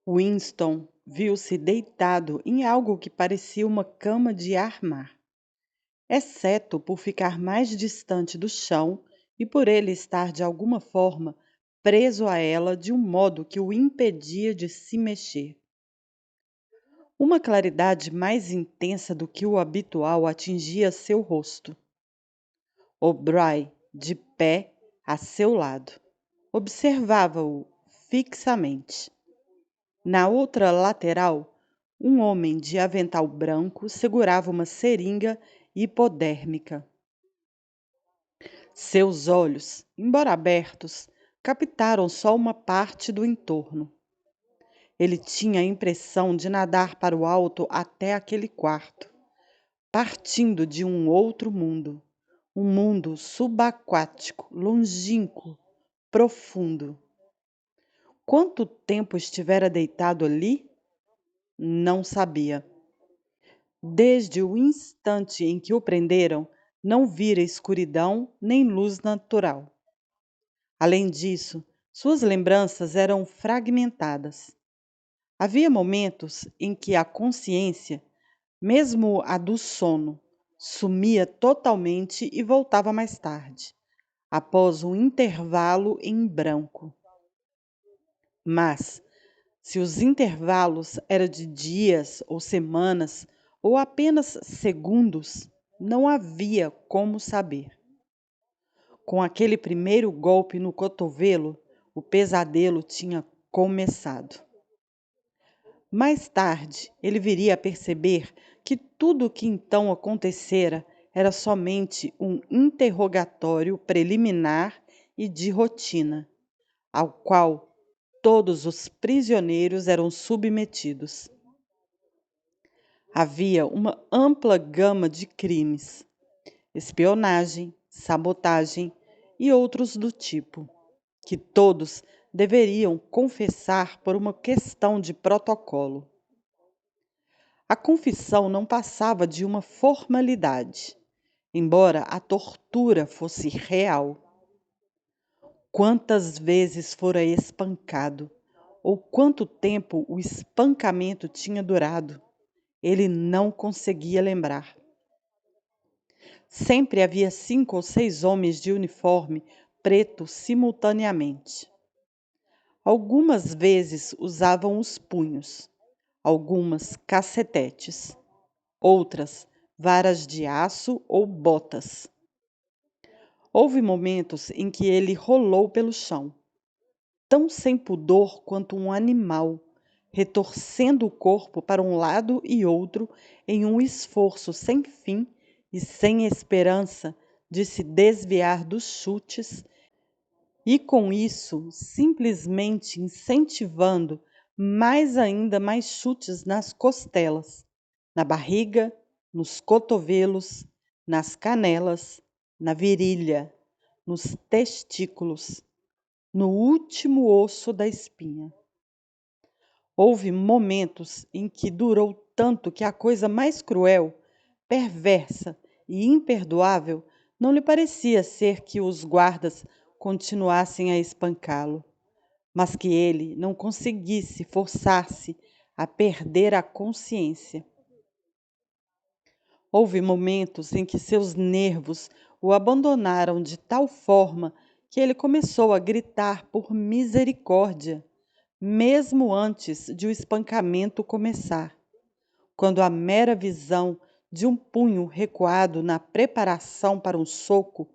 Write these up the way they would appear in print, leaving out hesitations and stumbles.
Winston viu-se deitado em algo que parecia uma cama de ar-mar, exceto por ficar mais distante do chão e por ele estar de alguma forma preso a ela de um modo que o impedia de se mexer. Uma claridade mais intensa do que o habitual atingia seu rosto. O'Brien, de pé a seu lado, observava-o fixamente. Na outra lateral, um homem de avental branco segurava uma seringa hipodérmica. Seus olhos, embora abertos, captaram só uma parte do entorno. Ele tinha a impressão de nadar para o alto até aquele quarto, partindo de um outro mundo, um mundo subaquático, longínquo, profundo. Quanto tempo estivera deitado ali? Não sabia. Desde o instante em que o prenderam, não vira escuridão nem luz natural. Além disso, suas lembranças eram fragmentadas. Havia momentos em que a consciência, mesmo a do sono, sumia totalmente e voltava mais tarde, após um intervalo em branco. Mas, se os intervalos eram de dias ou semanas, ou apenas segundos, não havia como saber. Com aquele primeiro golpe no cotovelo, o pesadelo tinha começado. Mais tarde, ele viria a perceber que tudo o que então acontecera era somente um interrogatório preliminar e de rotina, ao qual todos os prisioneiros eram submetidos. Havia uma ampla gama de crimes, espionagem, sabotagem e outros do tipo, que todos deveriam confessar por uma questão de protocolo. A confissão não passava de uma formalidade, embora a tortura fosse real. Quantas vezes fora espancado, ou quanto tempo o espancamento tinha durado, ele não conseguia lembrar. Sempre havia 5 ou 6 homens de uniforme preto simultaneamente. Algumas vezes usavam os punhos, algumas cacetetes, outras varas de aço ou botas. Houve momentos em que ele rolou pelo chão, tão sem pudor quanto um animal, retorcendo o corpo para um lado e outro em um esforço sem fim e sem esperança de se desviar dos chutes, e com isso simplesmente incentivando mais chutes nas costelas, na barriga, nos cotovelos, nas canelas, na virilha, nos testículos, no último osso da espinha. Houve momentos em que durou tanto que a coisa mais cruel, perversa e imperdoável não lhe parecia ser que os guardas continuassem a espancá-lo, mas que ele não conseguisse forçar-se a perder a consciência. Houve momentos em que seus nervos o abandonaram de tal forma que ele começou a gritar por misericórdia, mesmo antes de o espancamento começar, quando a mera visão de um punho recuado na preparação para um soco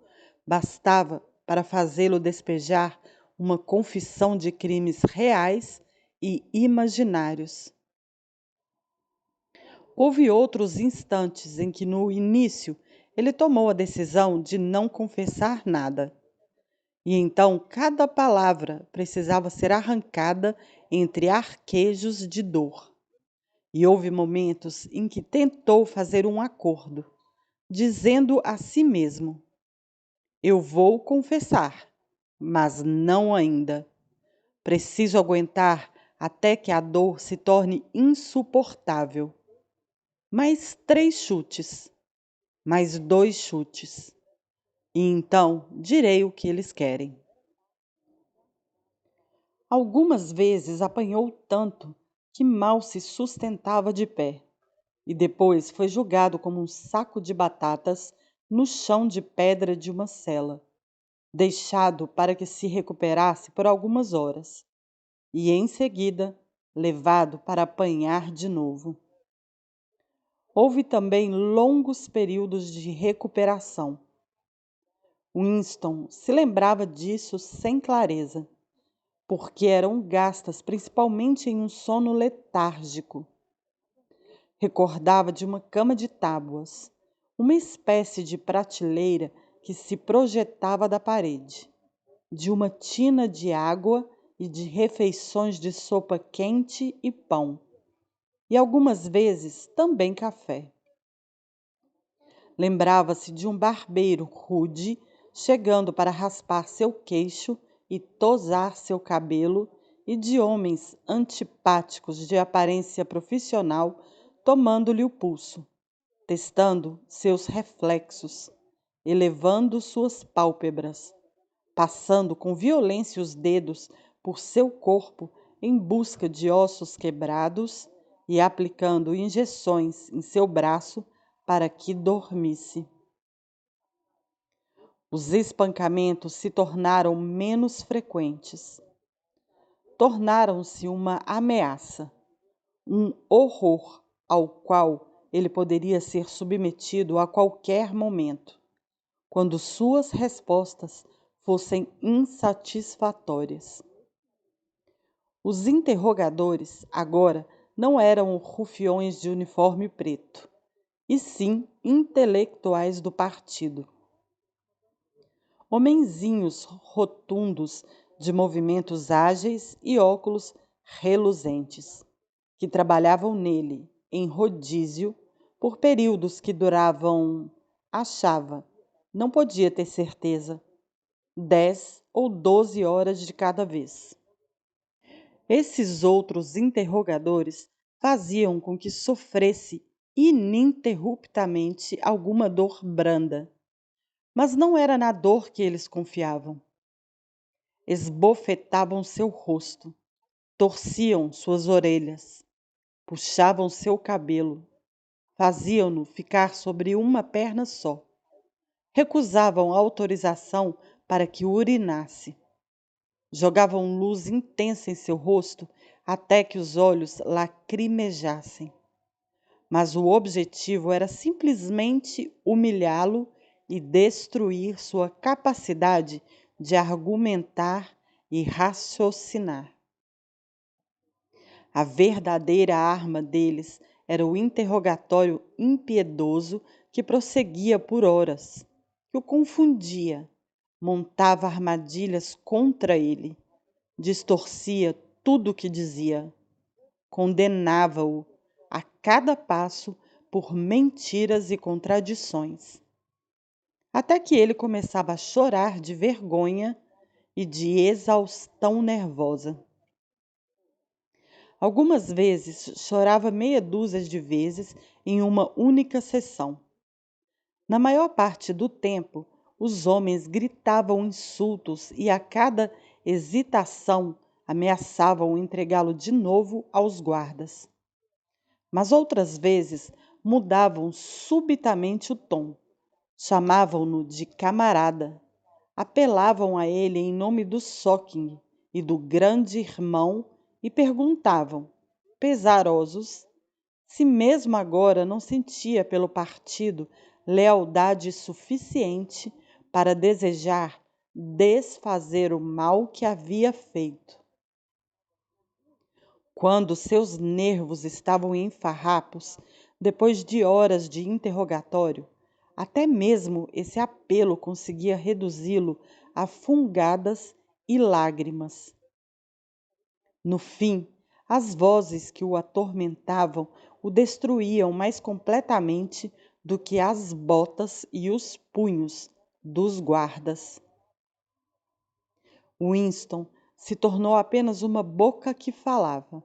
bastava para fazê-lo despejar uma confissão de crimes reais e imaginários. Houve outros instantes em que, no início, ele tomou a decisão de não confessar nada. E então cada palavra precisava ser arrancada entre arquejos de dor. E houve momentos em que tentou fazer um acordo, dizendo a si mesmo: eu vou confessar, mas não ainda. Preciso aguentar até que a dor se torne insuportável. Mais 3 chutes, mais 2 chutes. E então direi o que eles querem. Algumas vezes apanhou tanto que mal se sustentava de pé, e depois foi jogado como um saco de batatas no chão de pedra de uma cela, deixado para que se recuperasse por algumas horas, e em seguida levado para apanhar de novo. Houve também longos períodos de recuperação. Winston se lembrava disso sem clareza, porque eram gastas principalmente em um sono letárgico. Recordava de uma cama de tábuas, uma espécie de prateleira que se projetava da parede, de uma tina de água e de refeições de sopa quente e pão, e algumas vezes também café. Lembrava-se de um barbeiro rude chegando para raspar seu queixo e tosar seu cabelo, e de homens antipáticos de aparência profissional tomando-lhe o pulso, testando seus reflexos, elevando suas pálpebras, passando com violência os dedos por seu corpo em busca de ossos quebrados e aplicando injeções em seu braço para que dormisse. Os espancamentos se tornaram menos frequentes. Tornaram-se uma ameaça, um horror ao qual ele poderia ser submetido a qualquer momento, quando suas respostas fossem insatisfatórias. Os interrogadores agora não eram rufiões de uniforme preto, e sim intelectuais do partido. Homenzinhos rotundos, de movimentos ágeis e óculos reluzentes, que trabalhavam nele, em rodízio, por períodos que duravam, achava, não podia ter certeza, 10 ou 12 horas de cada vez. Esses outros interrogadores faziam com que sofresse ininterruptamente alguma dor branda, mas não era na dor que eles confiavam. Esbofetavam seu rosto, torciam suas orelhas, puxavam seu cabelo, faziam-no ficar sobre uma perna só, recusavam autorização para que urinasse, jogavam luz intensa em seu rosto até que os olhos lacrimejassem. Mas o objetivo era simplesmente humilhá-lo e destruir sua capacidade de argumentar e raciocinar. A verdadeira arma deles era o interrogatório impiedoso que prosseguia por horas, que o confundia, montava armadilhas contra ele, distorcia tudo o que dizia, condenava-o a cada passo por mentiras e contradições, até que ele começava a chorar de vergonha e de exaustão nervosa. Algumas vezes chorava meia dúzia de vezes em uma única sessão. Na maior parte do tempo, os homens gritavam insultos e a cada hesitação ameaçavam entregá-lo de novo aos guardas. Mas outras vezes mudavam subitamente o tom, chamavam-no de camarada, apelavam a ele em nome do Socking e do grande irmão e perguntavam, pesarosos, se mesmo agora não sentia pelo partido lealdade suficiente para desejar desfazer o mal que havia feito. Quando seus nervos estavam em farrapos, depois de horas de interrogatório, até mesmo esse apelo conseguia reduzi-lo a fungadas e lágrimas. No fim, as vozes que o atormentavam o destruíam mais completamente do que as botas e os punhos dos guardas. Winston se tornou apenas uma boca que falava,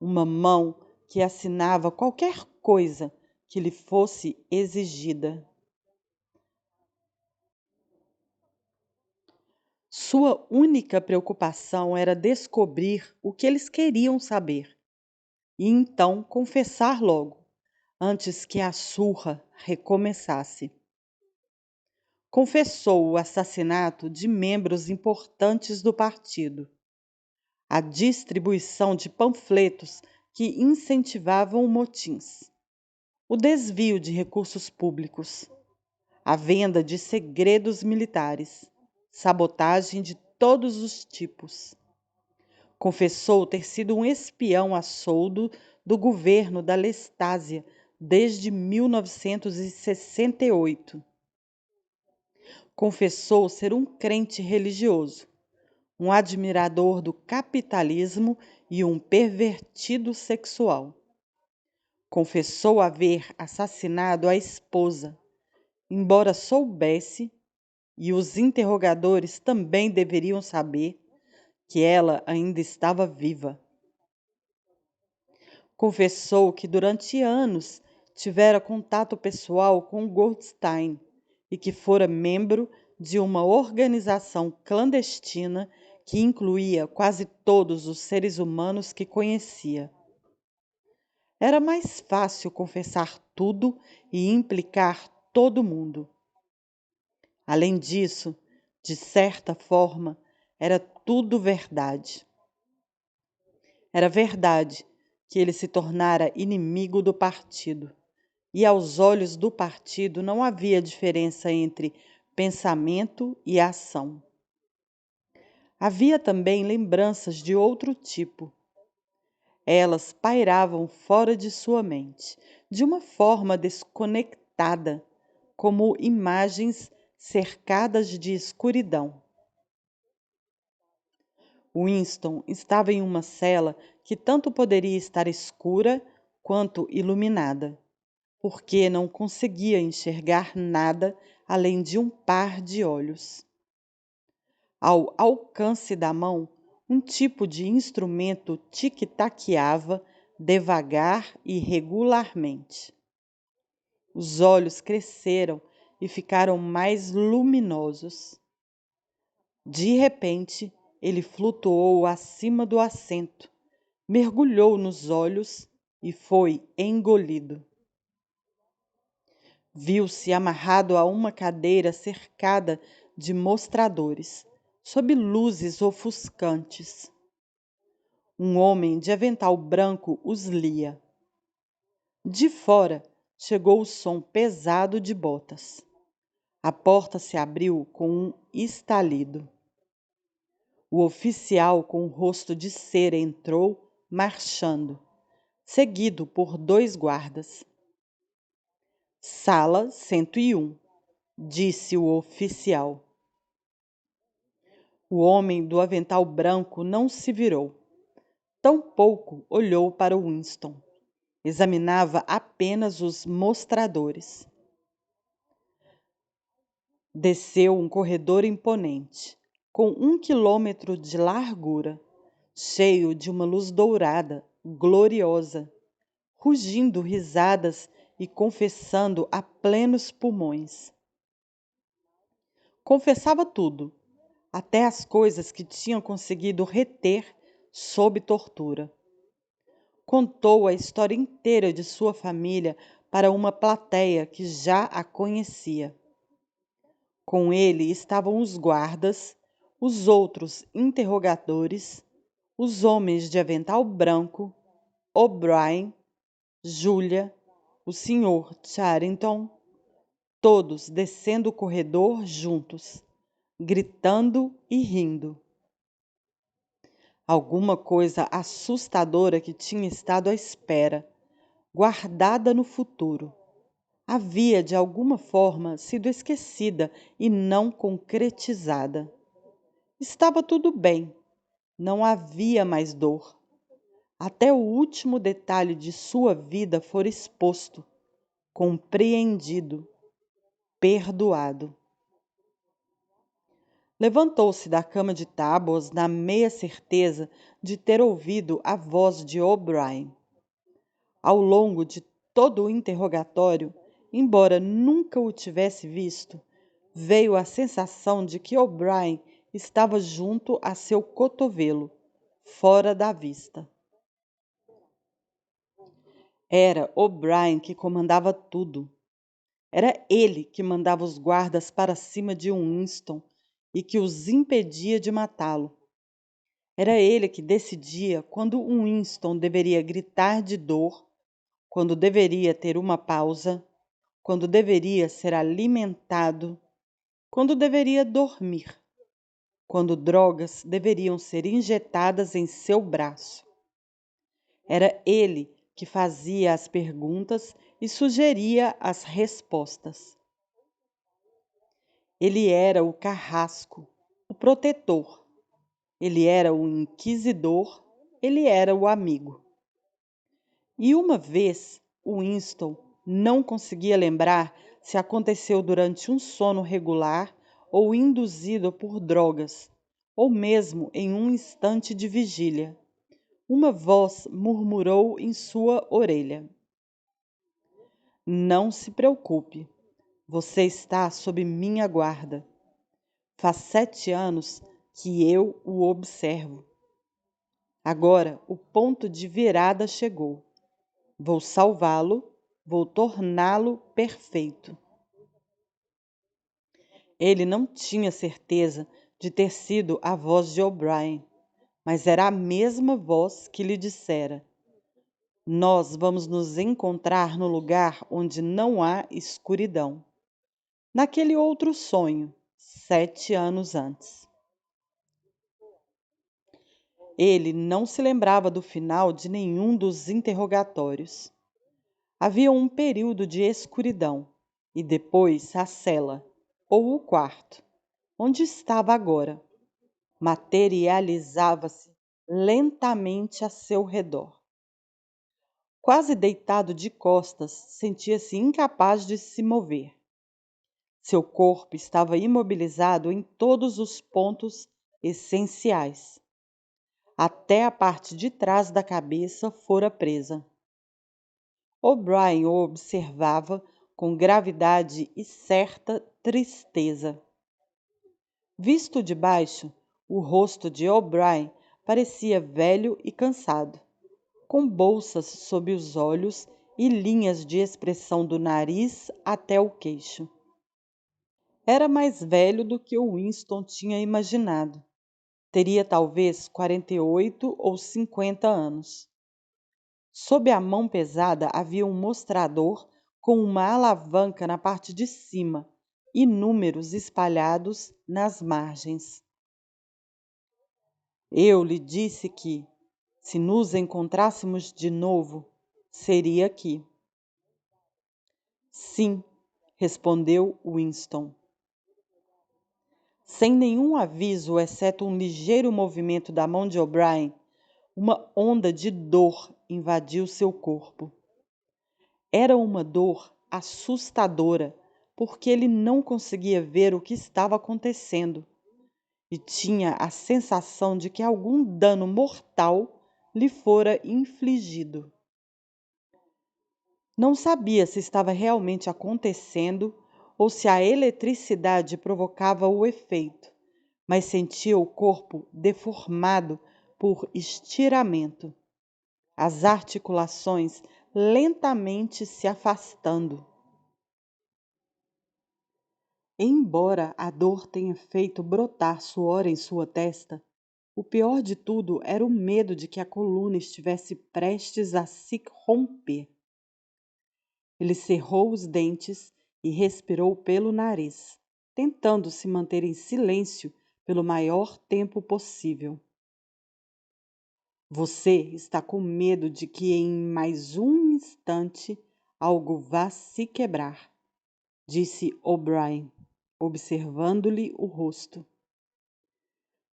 uma mão que assinava qualquer coisa que lhe fosse exigida. Sua única preocupação era descobrir o que eles queriam saber e então confessar logo, antes que a surra recomeçasse. Confessou o assassinato de membros importantes do partido, a distribuição de panfletos que incentivavam motins, o desvio de recursos públicos, a venda de segredos militares, sabotagem de todos os tipos. Confessou ter sido um espião a soldo do governo da Lestásia desde 1968. Confessou ser um crente religioso, um admirador do capitalismo e um pervertido sexual. Confessou haver assassinado a esposa, embora soubesse, e os interrogadores também deveriam saber, que ela ainda estava viva. Confessou que durante anos tivera contato pessoal com Goldstein e que fora membro de uma organização clandestina que incluía quase todos os seres humanos que conhecia. Era mais fácil confessar tudo e implicar todo mundo. Além disso, de certa forma, era tudo verdade. Era verdade que ele se tornara inimigo do partido, e aos olhos do partido não havia diferença entre pensamento e ação. Havia também lembranças de outro tipo. Elas pairavam fora de sua mente, de uma forma desconectada, como imagens cercadas de escuridão. Winston estava em uma cela que tanto poderia estar escura quanto iluminada, porque não conseguia enxergar nada além de um par de olhos. Ao alcance da mão, um tipo de instrumento tic-taqueava devagar e regularmente. Os olhos cresceram e ficaram mais luminosos. De repente, ele flutuou acima do assento, mergulhou nos olhos e foi engolido. Viu-se amarrado a uma cadeira cercada de mostradores, sob luzes ofuscantes. Um homem de avental branco os lia. De fora chegou o som pesado de botas. A porta se abriu com um estalido. O oficial com o rosto de cera entrou, marchando, seguido por 2 guardas. Sala 101, disse o oficial. O homem do avental branco não se virou. Tampouco olhou para Winston. Examinava apenas os mostradores. Desceu um corredor imponente, com 1 quilômetro de largura, cheio de uma luz dourada, gloriosa, rugindo risadas e confessando a plenos pulmões. Confessava tudo, até as coisas que tinham conseguido reter sob tortura. Contou a história inteira de sua família para uma plateia que já a conhecia. Com ele estavam os guardas, os outros interrogadores, os homens de avental branco, O'Brien, Julia, o Sr. Charrington, todos descendo o corredor juntos, gritando e rindo. Alguma coisa assustadora que tinha estado à espera, guardada no futuro, havia de alguma forma sido esquecida e não concretizada. Estava tudo bem, não havia mais dor. Até o último detalhe de sua vida fora exposto, compreendido, perdoado. Levantou-se da cama de tábuas na meia certeza de ter ouvido a voz de O'Brien. Ao longo de todo o interrogatório, embora nunca o tivesse visto, veio a sensação de que O'Brien estava junto a seu cotovelo, fora da vista. Era O'Brien que comandava tudo. Era ele que mandava os guardas para cima de Winston e que os impedia de matá-lo. Era ele que decidia quando Winston deveria gritar de dor, quando deveria ter uma pausa, quando deveria ser alimentado, quando deveria dormir, quando drogas deveriam ser injetadas em seu braço. Era ele que fazia as perguntas e sugeria as respostas. Ele era o carrasco, o protetor. Ele era o inquisidor, ele era o amigo. E uma vez, Winston não conseguia lembrar se aconteceu durante um sono regular ou induzido por drogas, ou mesmo em um instante de vigília. Uma voz murmurou em sua orelha: Não se preocupe, você está sob minha guarda. Faz 7 anos que eu o observo. Agora o ponto de virada chegou. Vou salvá-lo, vou torná-lo perfeito. Ele não tinha certeza de ter sido a voz de O'Brien, mas era a mesma voz que lhe dissera: Nós vamos nos encontrar no lugar onde não há escuridão. Naquele outro sonho, 7 anos antes. Ele não se lembrava do final de nenhum dos interrogatórios. Havia um período de escuridão e depois a cela, ou o quarto, onde estava agora. Materializava-se lentamente a seu redor. Quase deitado de costas, sentia-se incapaz de se mover. Seu corpo estava imobilizado em todos os pontos essenciais. Até a parte de trás da cabeça fora presa. O'Brien o observava com gravidade e certa tristeza. Visto de baixo, o rosto de O'Brien parecia velho e cansado, com bolsas sob os olhos e linhas de expressão do nariz até o queixo. Era mais velho do que Winston tinha imaginado. Teria talvez 48 ou 50 anos. Sob a mão pesada havia um mostrador com uma alavanca na parte de cima e números espalhados nas margens. Eu lhe disse que, se nos encontrássemos de novo, seria aqui. Sim, respondeu Winston. Sem nenhum aviso, exceto um ligeiro movimento da mão de O'Brien, uma onda de dor invadiu seu corpo. Era uma dor assustadora, porque ele não conseguia ver o que estava acontecendo e tinha a sensação de que algum dano mortal lhe fora infligido. Não sabia se estava realmente acontecendo ou se a eletricidade provocava o efeito, mas sentia o corpo deformado por estiramento, as articulações lentamente se afastando. Embora a dor tenha feito brotar suor em sua testa, o pior de tudo era o medo de que a coluna estivesse prestes a se romper. Ele cerrou os dentes e respirou pelo nariz, tentando se manter em silêncio pelo maior tempo possível. Você está com medo de que em mais um instante algo vá se quebrar, disse O'Brien, observando-lhe o rosto.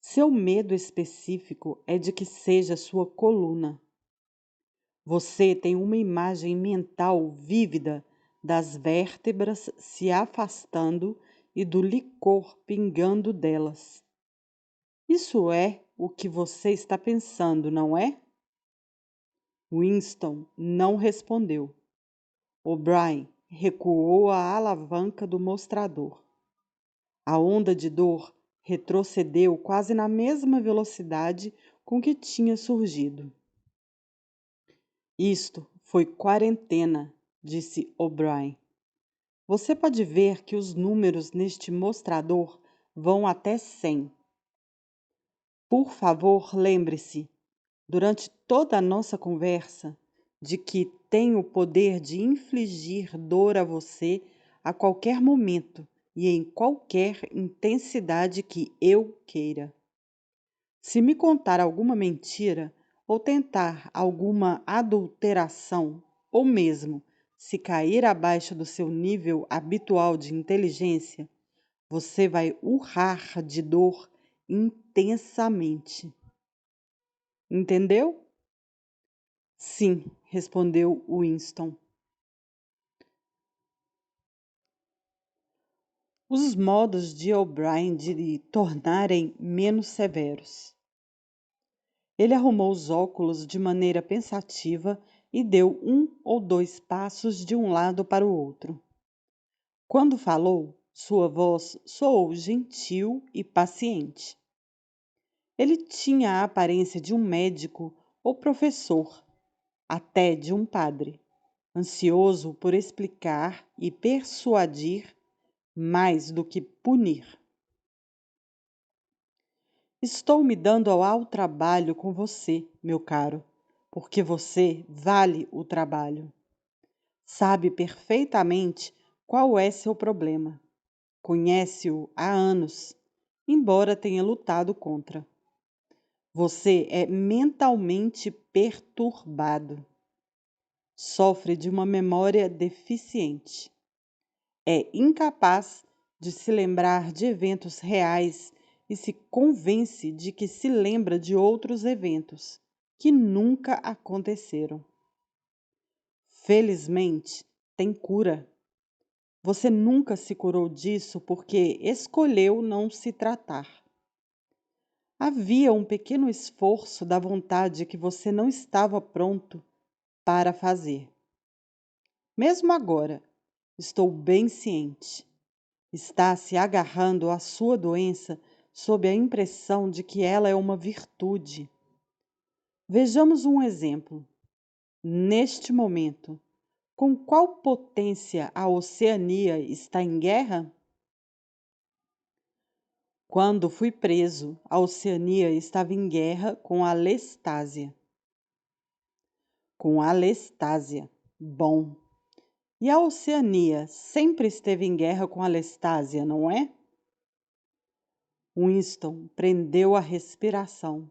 Seu medo específico é de que seja sua coluna. Você tem uma imagem mental vívida das vértebras se afastando e do licor pingando delas. Isso é o que você está pensando, não é? Winston não respondeu. O'Brien recuou a alavanca do mostrador. A onda de dor retrocedeu quase na mesma velocidade com que tinha surgido. Isto foi quarentena, disse O'Brien. Você pode ver que os números neste mostrador vão até 100. Por favor, lembre-se, durante toda a nossa conversa, de que tenho o poder de infligir dor a você a qualquer momento e em qualquer intensidade que eu queira. Se me contar alguma mentira ou tentar alguma adulteração, ou mesmo se cair abaixo do seu nível habitual de inteligência, você vai urrar de dor intensamente. Entendeu? Sim, respondeu Winston. Os modos de O'Brien de lhe tornarem menos severos. Ele arrumou os óculos de maneira pensativa e deu 1 ou 2 passos de um lado para o outro. Quando falou, sua voz soou gentil e paciente. Ele tinha a aparência de um médico ou professor, até de um padre, ansioso por explicar e persuadir mais do que punir. Estou me dando ao trabalho com você, meu caro, porque você vale o trabalho. Sabe perfeitamente qual é seu problema. Conhece-o há anos, embora tenha lutado contra. Você é mentalmente perturbado. Sofre de uma memória deficiente. É incapaz de se lembrar de eventos reais e se convence de que se lembra de outros eventos que nunca aconteceram. Felizmente, tem cura. Você nunca se curou disso porque escolheu não se tratar. Havia um pequeno esforço da vontade que você não estava pronto para fazer. Mesmo agora, estou bem ciente. Está se agarrando à sua doença sob a impressão de que ela é uma virtude. Vejamos um exemplo. Neste momento, com qual potência a Oceania está em guerra? Quando fui preso, a Oceania estava em guerra com a Lestásia. Com a Lestásia. Bom. E a Oceania sempre esteve em guerra com a Lestásia, não é? Winston prendeu a respiração.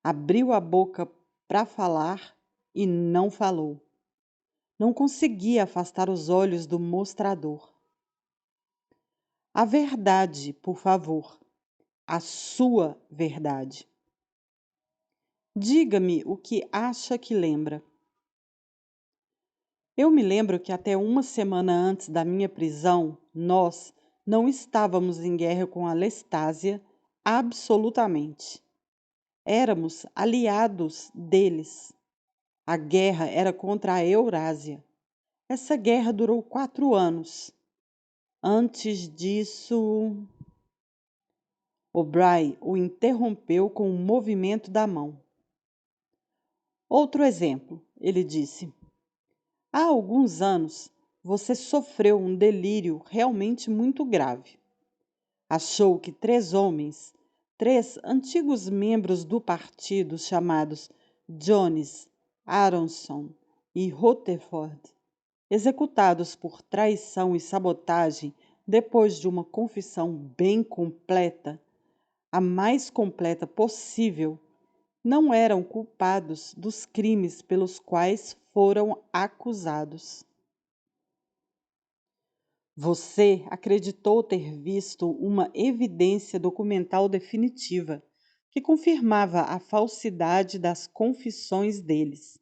Abriu a boca para falar e não falou. Não conseguia afastar os olhos do mostrador. A verdade, por favor. A sua verdade. Diga-me o que acha que lembra. Eu me lembro que até uma semana antes da minha prisão, nós não estávamos em guerra com a Lestásia absolutamente. Éramos aliados deles. A guerra era contra a Eurásia. Essa guerra durou 4 anos. Antes disso... O'Brien o interrompeu com um movimento da mão. Outro exemplo, ele disse. Há alguns anos, você sofreu um delírio realmente muito grave. Achou que 3 homens, 3 antigos membros do partido chamados Jones, Aronson e Rutherford, executados por traição e sabotagem depois de uma confissão bem completa, a mais completa possível, não eram culpados dos crimes pelos quais foram acusados. Você acreditou ter visto uma evidência documental definitiva que confirmava a falsidade das confissões deles.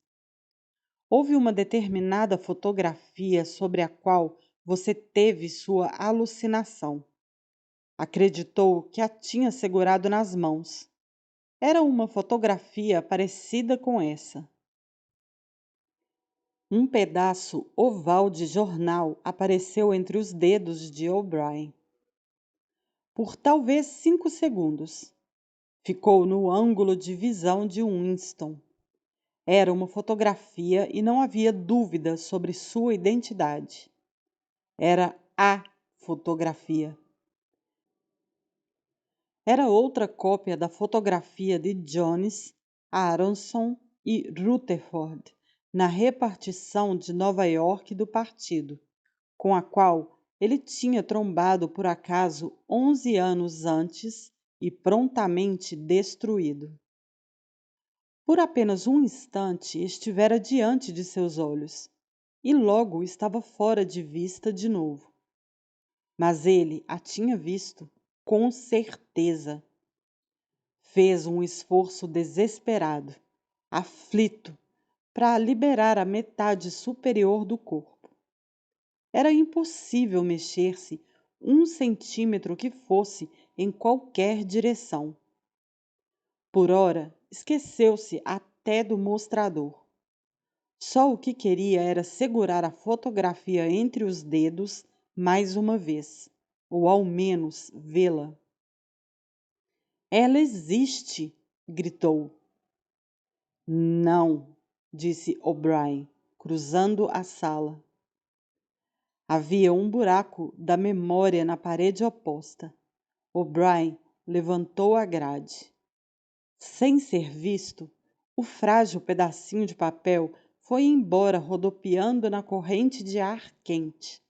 Houve uma determinada fotografia sobre a qual você teve sua alucinação. Acreditou que a tinha segurado nas mãos. Era uma fotografia parecida com essa. Um pedaço oval de jornal apareceu entre os dedos de O'Brien. por talvez 5 segundos. Ficou no ângulo de visão de Winston. Era uma fotografia e não havia dúvida sobre sua identidade. Era a fotografia. Era outra cópia da fotografia de Jones, Aronson e Rutherford na repartição de Nova York do partido, com a qual ele tinha trombado por acaso 11 anos antes e prontamente destruído. Por apenas um instante estivera diante de seus olhos, e logo estava fora de vista de novo. Mas ele a tinha visto, com certeza. Fez um esforço desesperado, aflito, para liberar a metade superior do corpo. Era impossível mexer-se 1 centímetro que fosse em qualquer direção. Por ora, esqueceu-se até do mostrador. Só o que queria era segurar a fotografia entre os dedos mais uma vez, ou ao menos vê-la. Ela existe! Gritou. Não, disse O'Brien, cruzando a sala. Havia um buraco da memória na parede oposta. O'Brien levantou a grade. Sem ser visto, o frágil pedacinho de papel foi embora rodopiando na corrente de ar quente.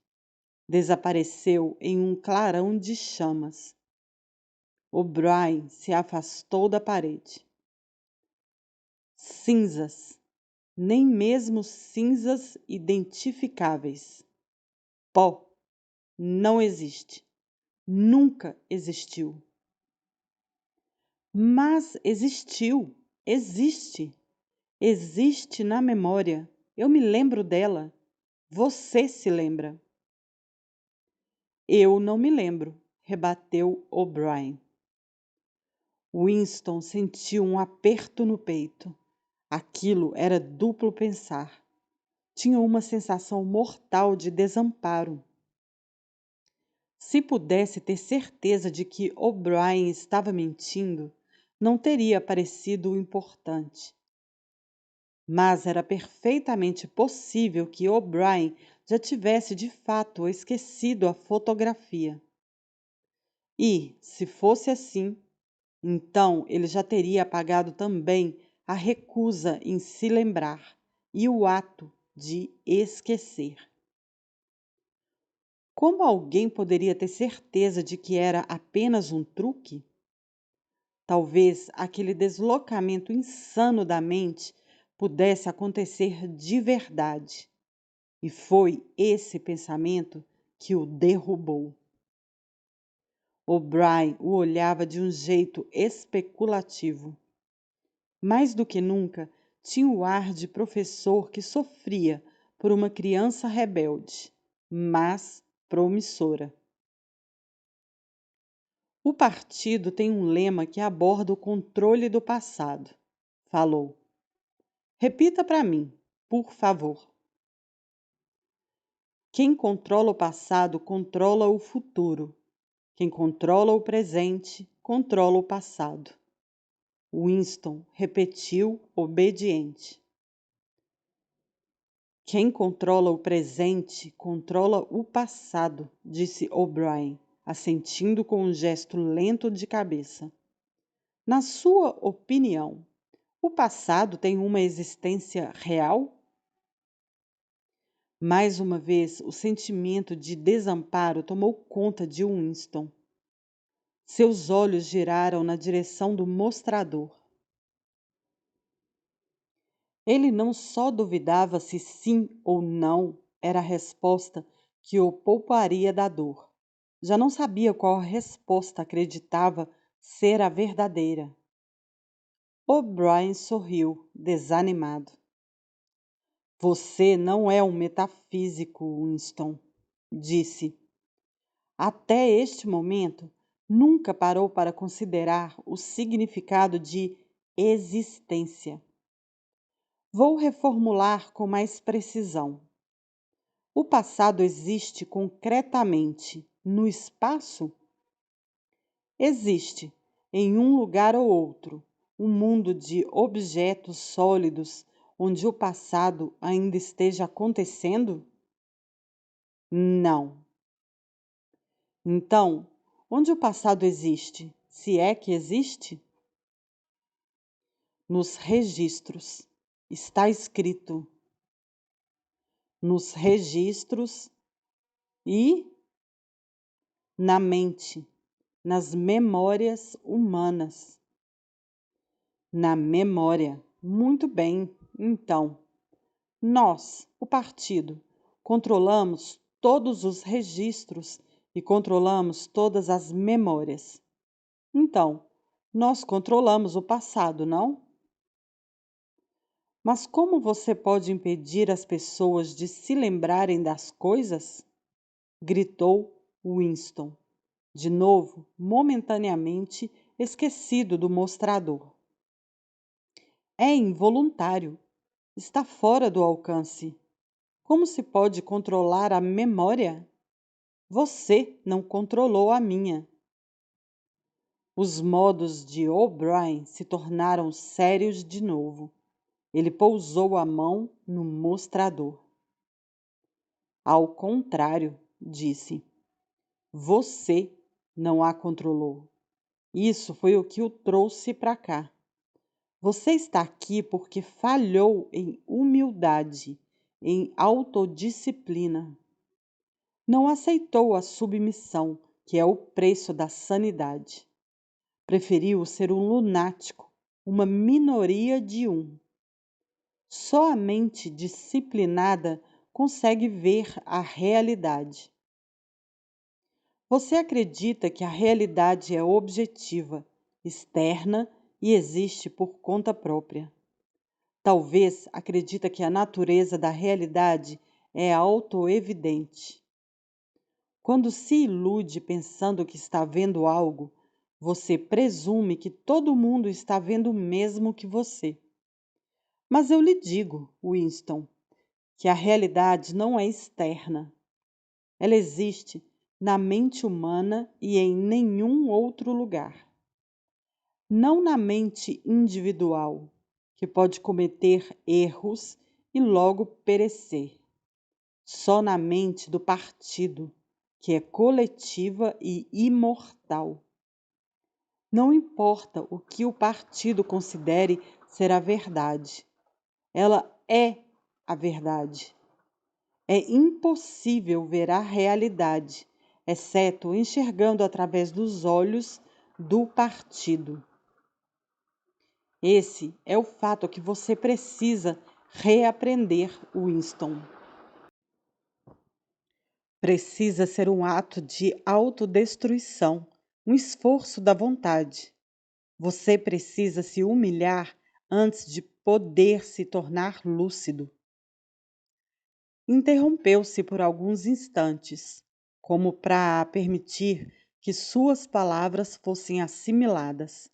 Desapareceu em um clarão de chamas. O'Brien se afastou da parede. Cinzas, nem mesmo cinzas identificáveis. Pó, não existe. Nunca existiu. Mas existiu, existe. Existe na memória. Eu me lembro dela. Você se lembra. Eu não me lembro, rebateu O'Brien. Winston sentiu um aperto no peito. Aquilo era duplo pensar. Tinha uma sensação mortal de desamparo. Se pudesse ter certeza de que O'Brien estava mentindo, não teria parecido importante. Mas era perfeitamente possível que O'Brien já tivesse de fato esquecido a fotografia. E, se fosse assim, então ele já teria apagado também a recusa em se lembrar e o ato de esquecer. Como alguém poderia ter certeza de que era apenas um truque? Talvez aquele deslocamento insano da mente pudesse acontecer de verdade. E foi esse pensamento que o derrubou. O'Brien o olhava de um jeito especulativo. Mais do que nunca, tinha o ar de professor que sofria por uma criança rebelde, mas promissora. O partido tem um lema que aborda o controle do passado, falou. Repita para mim, por favor. Quem controla o passado controla o futuro. Quem controla o presente controla o passado. Winston repetiu, obediente. Quem controla o presente controla o passado, disse O'Brien, assentindo com um gesto lento de cabeça. Na sua opinião, o passado tem uma existência real? Mais uma vez, o sentimento de desamparo tomou conta de Winston. Seus olhos giraram na direção do mostrador. Ele não só duvidava se sim ou não era a resposta que o pouparia da dor. Já não sabia qual resposta acreditava ser a verdadeira. O'Brien sorriu, desanimado. Você não é um metafísico, Winston, disse. Até este momento, nunca parou para considerar o significado de existência. Vou reformular com mais precisão. O passado existe concretamente no espaço? Existe, em um lugar ou outro, um mundo de objetos sólidos onde o passado ainda esteja acontecendo? Não. Então, onde o passado existe, se é que existe? Nos registros. Está escrito. Nos registros e na mente, nas memórias humanas. Na memória. Muito bem. Então, nós, o partido, controlamos todos os registros e controlamos todas as memórias. Então, nós controlamos o passado, não? Mas como você pode impedir as pessoas de se lembrarem das coisas? Gritou Winston, de novo, momentaneamente esquecido do mostrador. É involuntário. Está fora do alcance. Como se pode controlar a memória? Você não controlou a minha. Os modos de O'Brien se tornaram sérios de novo. Ele pousou a mão no mostrador. Ao contrário, disse, você não a controlou. Isso foi o que o trouxe para cá. Você está aqui porque falhou em humildade, em autodisciplina. Não aceitou a submissão, que é o preço da sanidade. Preferiu ser um lunático, uma minoria de um. Só a mente disciplinada consegue ver a realidade. Você acredita que a realidade é objetiva, externa e existe por conta própria. Talvez acredita que a natureza da realidade é autoevidente. Quando se ilude pensando que está vendo algo, você presume que todo mundo está vendo o mesmo que você. Mas eu lhe digo, Winston, que a realidade não é externa. Ela existe na mente humana e em nenhum outro lugar. Não na mente individual, que pode cometer erros e logo perecer. Só na mente do partido, que é coletiva e imortal. Não importa o que o partido considere ser a verdade, ela é a verdade. É impossível ver a realidade, exceto enxergando através dos olhos do partido. Esse é o fato que você precisa reaprender, Winston. Precisa ser um ato de autodestruição, um esforço da vontade. Você precisa se humilhar antes de poder se tornar lúcido. Interrompeu-se por alguns instantes, como para permitir que suas palavras fossem assimiladas.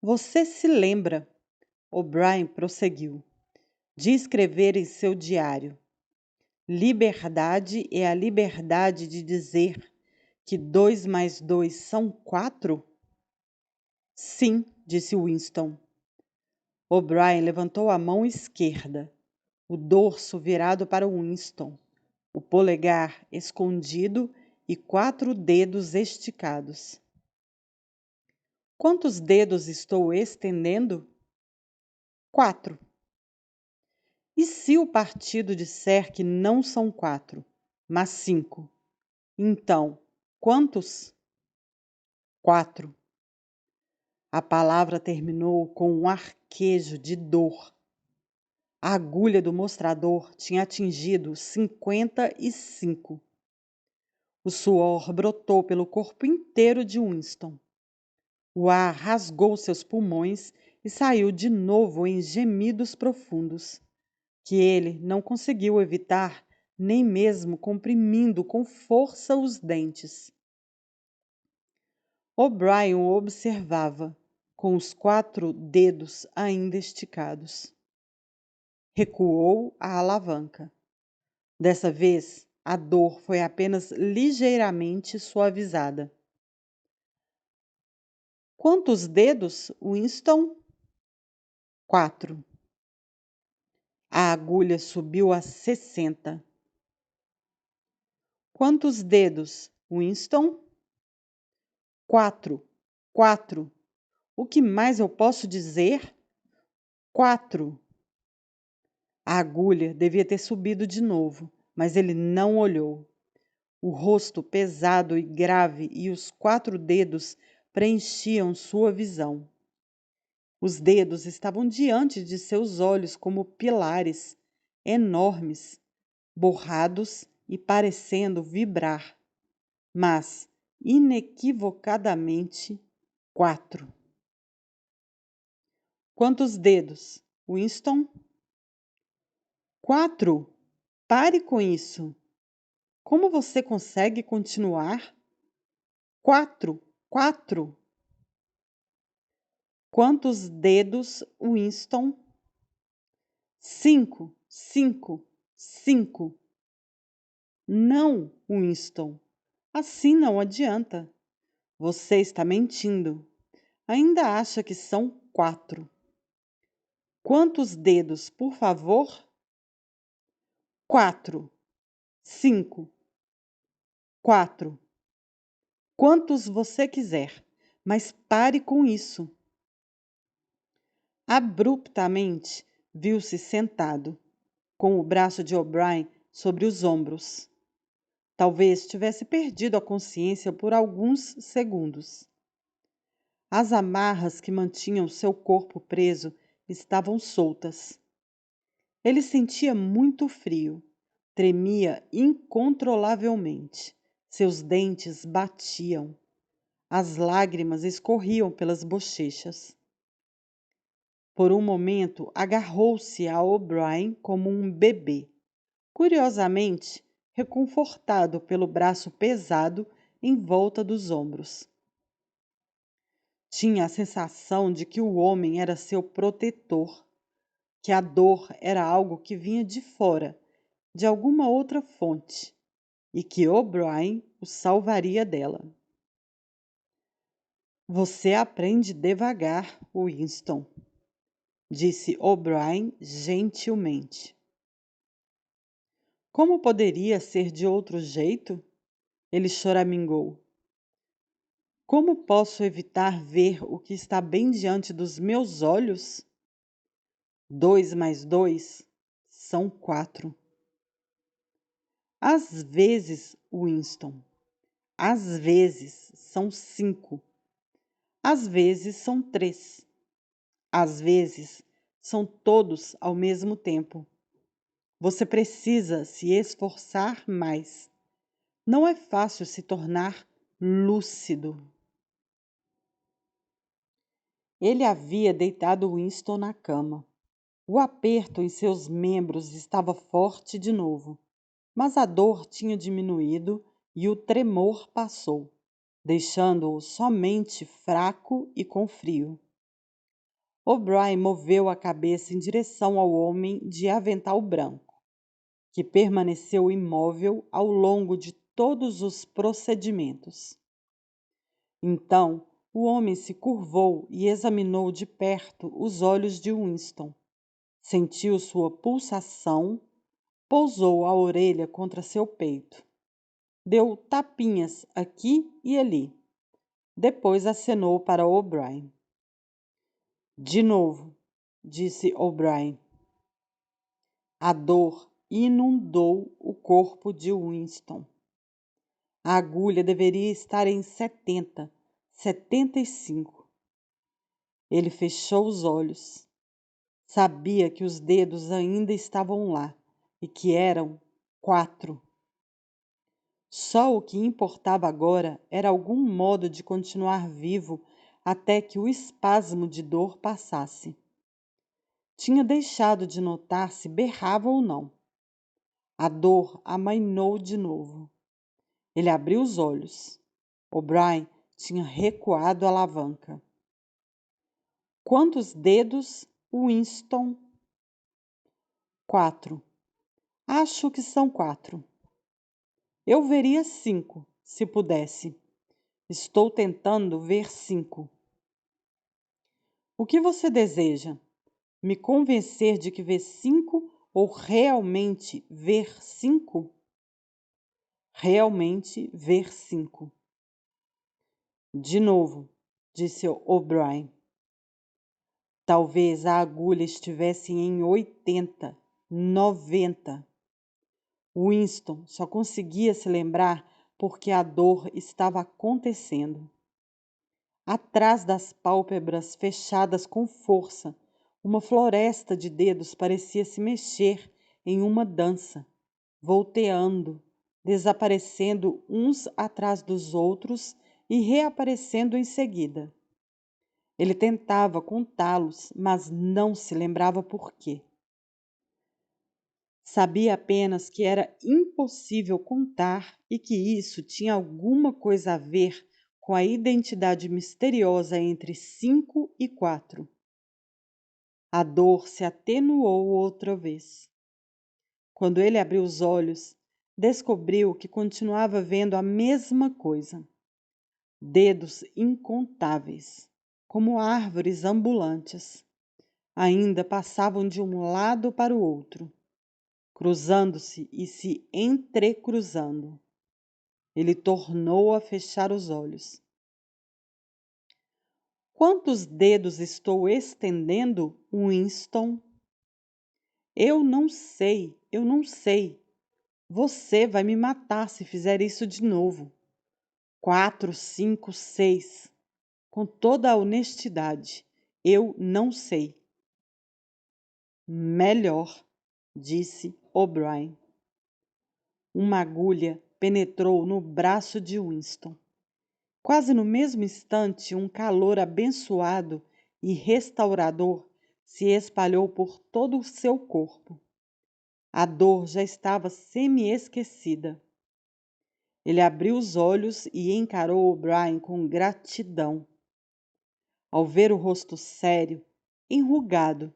Você se lembra, O'Brien prosseguiu, de escrever em seu diário. Liberdade é a liberdade de dizer que 2 mais 2 são 4? Sim, disse Winston. O'Brien levantou a mão esquerda, o dorso virado para Winston, o polegar escondido e 4 dedos esticados. Quantos dedos estou estendendo? 4. E se o partido disser que não são 4, mas 5? Então, quantos? 4. A palavra terminou com um arquejo de dor. A agulha do mostrador tinha atingido 55. O suor brotou pelo corpo inteiro de Winston. O ar rasgou seus pulmões e saiu de novo em gemidos profundos, que ele não conseguiu evitar, nem mesmo comprimindo com força os dentes. O'Brien o observava, com os 4 dedos ainda esticados. Recuou a alavanca. Dessa vez, a dor foi apenas ligeiramente suavizada. Quantos dedos, Winston? 4. A agulha subiu a 60. Quantos dedos, Winston? 4. 4. O que mais eu posso dizer? 4. A agulha devia ter subido de novo, mas ele não olhou. O rosto pesado e grave e os 4 dedos preenchiam sua visão. Os dedos estavam diante de seus olhos como pilares enormes, borrados e parecendo vibrar, mas inequivocadamente 4. Quantos dedos, Winston? 4. Pare com isso. Como você consegue continuar? 4. 4. Quantos dedos, Winston? 5. 5. 5. Não, Winston. Assim não adianta. Você está mentindo. Ainda acha que são 4. Quantos dedos, por favor? 4. 5. 4. Quantos você quiser, mas pare com isso. Abruptamente, viu-se sentado, com o braço de O'Brien sobre os ombros. Talvez tivesse perdido a consciência por alguns segundos. As amarras que mantinham seu corpo preso estavam soltas. Ele sentia muito frio, tremia incontrolavelmente. Seus dentes batiam. As lágrimas escorriam pelas bochechas. Por um momento, agarrou-se a O'Brien como um bebê, curiosamente reconfortado pelo braço pesado em volta dos ombros. Tinha a sensação de que o homem era seu protetor, que a dor era algo que vinha de fora, de alguma outra fonte, e que O'Brien o salvaria dela. Você aprende devagar, Winston, disse O'Brien gentilmente. Como poderia ser de outro jeito? Ele choramingou. Como posso evitar ver o que está bem diante dos meus olhos? 2 mais 2 são 4. Às vezes, Winston, às vezes são 5. Às vezes são 3. Às vezes são todos ao mesmo tempo. Você precisa se esforçar mais. Não é fácil se tornar lúcido. Ele havia deitado Winston na cama. O aperto em seus membros estava forte de novo, mas a dor tinha diminuído e o tremor passou, deixando-o somente fraco e com frio. O'Brien moveu a cabeça em direção ao homem de avental branco, que permaneceu imóvel ao longo de todos os procedimentos. Então, o homem se curvou e examinou de perto os olhos de Winston. Sentiu sua pulsação, pousou a orelha contra seu peito. Deu tapinhas aqui e ali. Depois acenou para O'Brien. De novo, disse O'Brien. A dor inundou o corpo de Winston. A agulha deveria estar em 70, 75. Ele fechou os olhos. Sabia que os dedos ainda estavam lá e que eram 4. Só o que importava agora era algum modo de continuar vivo até que o espasmo de dor passasse. Tinha deixado de notar se berrava ou não. A dor amainou de novo. Ele abriu os olhos. O'Brien tinha recuado a alavanca. Quantos dedos, Winston? 4. Acho que são 4. Eu veria 5, se pudesse. Estou tentando ver 5. O que você deseja? Me convencer de que vê 5 ou realmente ver 5? Realmente ver 5. De novo, disse O'Brien. Talvez a agulha estivesse em 80, 90. Winston só conseguia se lembrar porque a dor estava acontecendo. Atrás das pálpebras fechadas com força, uma floresta de dedos parecia se mexer em uma dança, volteando, desaparecendo uns atrás dos outros e reaparecendo em seguida. Ele tentava contá-los, mas não se lembrava por quê. Sabia apenas que era impossível contar e que isso tinha alguma coisa a ver com a identidade misteriosa entre 5 e 4. A dor se atenuou outra vez. Quando ele abriu os olhos, descobriu que continuava vendo a mesma coisa. Dedos incontáveis, como árvores ambulantes, ainda passavam de um lado para o outro, cruzando-se e se entrecruzando. Ele tornou a fechar os olhos. Quantos dedos estou estendendo, Winston? Eu não sei. Você vai me matar se fizer isso de novo. 4, 5, 6. Com toda a honestidade, eu não sei. Melhor, disse O'Brien. Uma agulha penetrou no braço de Winston. Quase no mesmo instante, um calor abençoado e restaurador se espalhou por todo o seu corpo. A dor já estava semi-esquecida. Ele abriu os olhos e encarou O'Brien com gratidão. Ao ver o rosto sério, enrugado,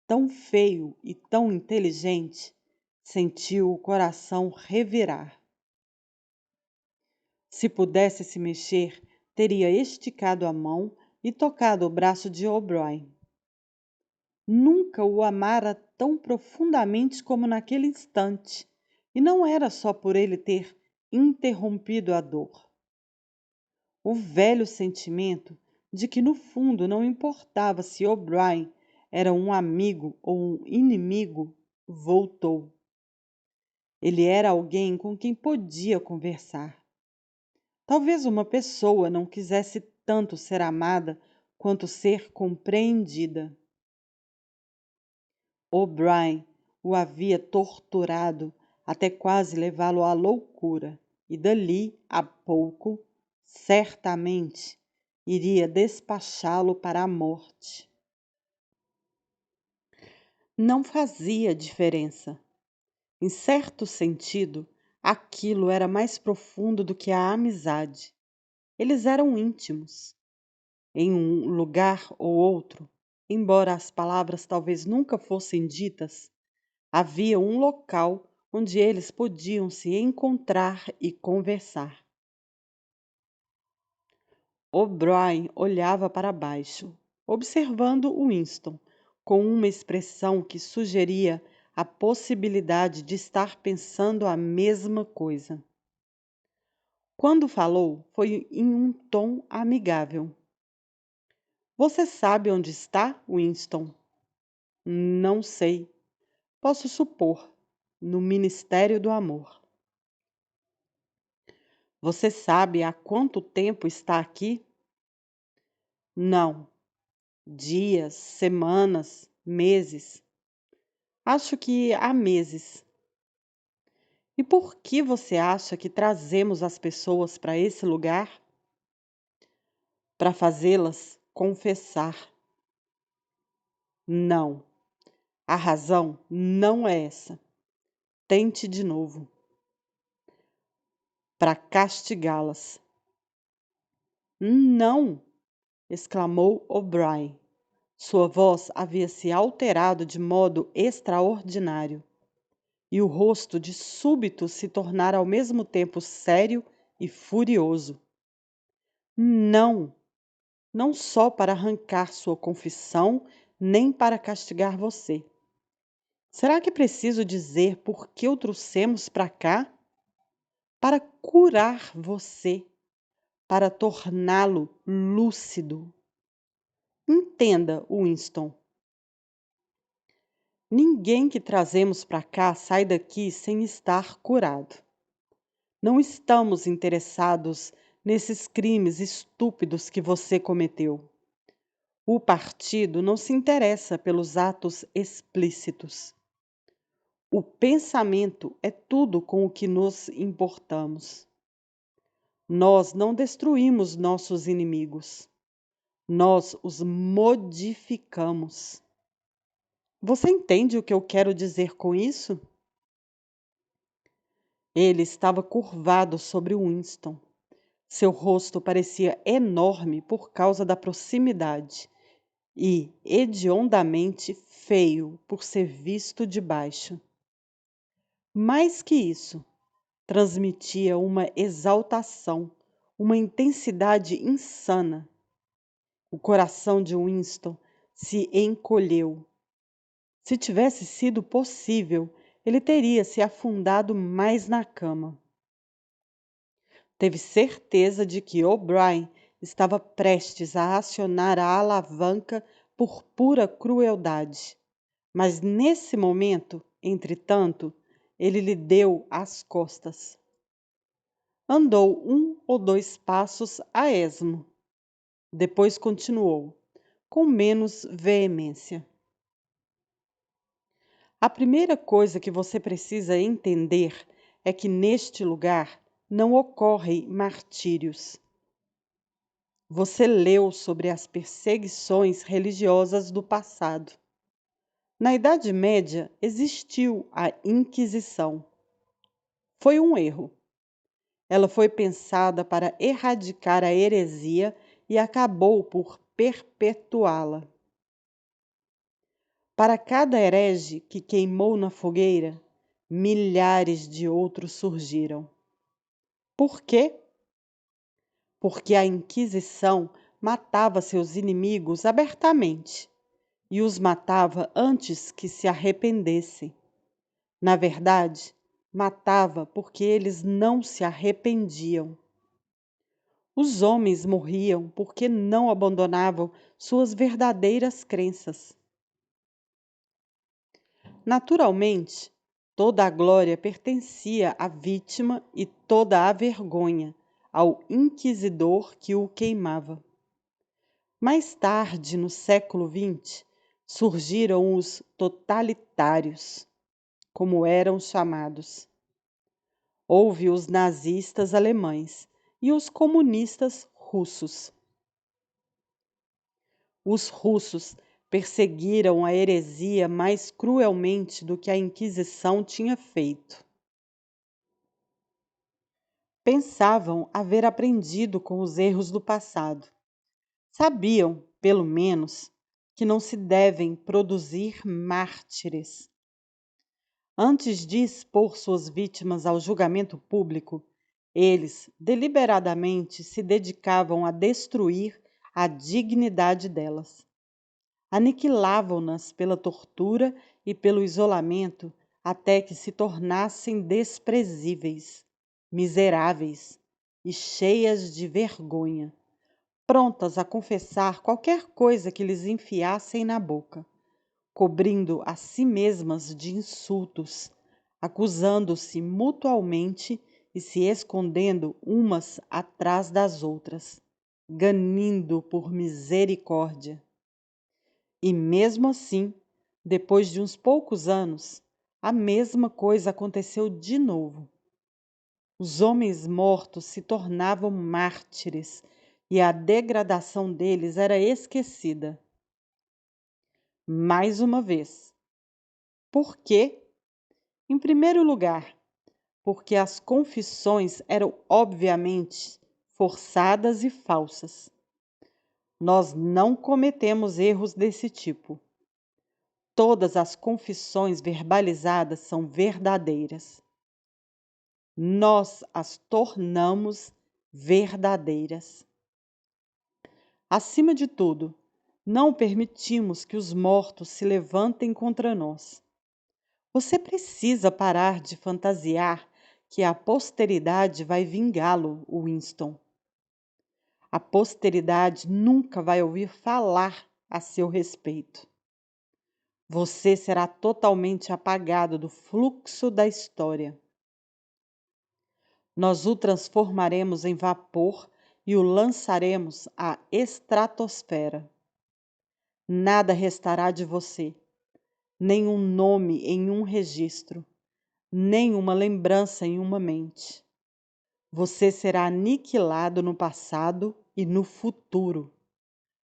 tão feio e tão inteligente, sentiu o coração revirar. Se pudesse se mexer, teria esticado a mão e tocado o braço de O'Brien. Nunca o amara tão profundamente como naquele instante, e não era só por ele ter interrompido a dor. O velho sentimento de que no fundo não importava se O'Brien era um amigo ou um inimigo voltou. Ele era alguém com quem podia conversar. Talvez uma pessoa não quisesse tanto ser amada quanto ser compreendida. O'Brien o havia torturado até quase levá-lo à loucura, e dali a pouco, certamente, iria despachá-lo para a morte. Não fazia diferença. Em certo sentido, aquilo era mais profundo do que a amizade. Eles eram íntimos. Em um lugar ou outro, embora as palavras talvez nunca fossem ditas, havia um local onde eles podiam se encontrar e conversar. O'Brien olhava para baixo, observando Winston, com uma expressão que sugeria a possibilidade de estar pensando a mesma coisa. Quando falou, foi em um tom amigável. Você sabe onde está, Winston? Não sei. Posso supor, no Ministério do Amor. Você sabe há quanto tempo está aqui? Não. Dias, semanas, meses. Acho que há meses. E por que você acha que trazemos as pessoas para esse lugar? Para fazê-las confessar. Não. A razão não é essa. Tente de novo. Para castigá-las. Não! Exclamou O'Brien. Sua voz havia se alterado de modo extraordinário, e o rosto de súbito se tornara ao mesmo tempo sério e furioso. Não! não só para arrancar sua confissão, nem para castigar você. Será que preciso dizer por que o trouxemos para cá? Para curar você, para torná-lo lúcido. Entenda, Winston. Ninguém que trazemos para cá sai daqui sem estar curado. Não estamos interessados nesses crimes estúpidos que você cometeu. O partido não se interessa pelos atos explícitos. O pensamento é tudo com o que nos importamos. Nós não destruímos nossos inimigos. Nós os modificamos. Você entende o que eu quero dizer com isso? Ele estava curvado sobre Winston. Seu rosto parecia enorme por causa da proximidade e hediondamente feio por ser visto de baixo. Mais que isso, transmitia uma exaltação, uma intensidade insana. O coração de Winston se encolheu. Se tivesse sido possível, ele teria se afundado mais na cama. Teve certeza de que O'Brien estava prestes a acionar a alavanca por pura crueldade. Mas nesse momento, entretanto, ele lhe deu as costas. Andou 1 ou 2 passos a esmo. Depois continuou, com menos veemência. A primeira coisa que você precisa entender é que neste lugar não ocorrem martírios. Você leu sobre as perseguições religiosas do passado. Na Idade Média existiu a Inquisição. Foi um erro. Ela foi pensada para erradicar a heresia e acabou por perpetuá-la. Para cada herege que queimou na fogueira, milhares de outros surgiram. Por quê? Porque a Inquisição matava seus inimigos abertamente e os matava antes que se arrependessem. Na verdade, matava porque eles não se arrependiam. Os homens morriam porque não abandonavam suas verdadeiras crenças. Naturalmente, toda a glória pertencia à vítima e toda a vergonha ao inquisidor que o queimava. Mais tarde, no século XX, surgiram os totalitários, como eram chamados. Houve os nazistas alemães e os comunistas russos. Os russos perseguiram a heresia mais cruelmente do que a Inquisição tinha feito. Pensavam haver aprendido com os erros do passado. Sabiam, pelo menos, que não se devem produzir mártires. Antes de expor suas vítimas ao julgamento público, eles deliberadamente se dedicavam a destruir a dignidade delas. Aniquilavam-nas pela tortura e pelo isolamento até que se tornassem desprezíveis, miseráveis e cheias de vergonha, prontas a confessar qualquer coisa que lhes enfiassem na boca, cobrindo a si mesmas de insultos, acusando-se mutualmente e se escondendo umas atrás das outras, ganindo por misericórdia. E mesmo assim, depois de uns poucos anos, a mesma coisa aconteceu de novo. Os homens mortos se tornavam mártires e a degradação deles era esquecida. Mais uma vez. Por quê? Em primeiro lugar, porque as confissões eram obviamente forçadas e falsas. Nós não cometemos erros desse tipo. Todas as confissões verbalizadas são verdadeiras. Nós as tornamos verdadeiras. Acima de tudo, não permitimos que os mortos se levantem contra nós. Você precisa parar de fantasiar que a posteridade vai vingá-lo, Winston. A posteridade nunca vai ouvir falar a seu respeito. Você será totalmente apagado do fluxo da história. Nós o transformaremos em vapor e o lançaremos à estratosfera. Nada restará de você, nem um nome em um registro, nem uma lembrança em uma mente. Você será aniquilado no passado e no futuro.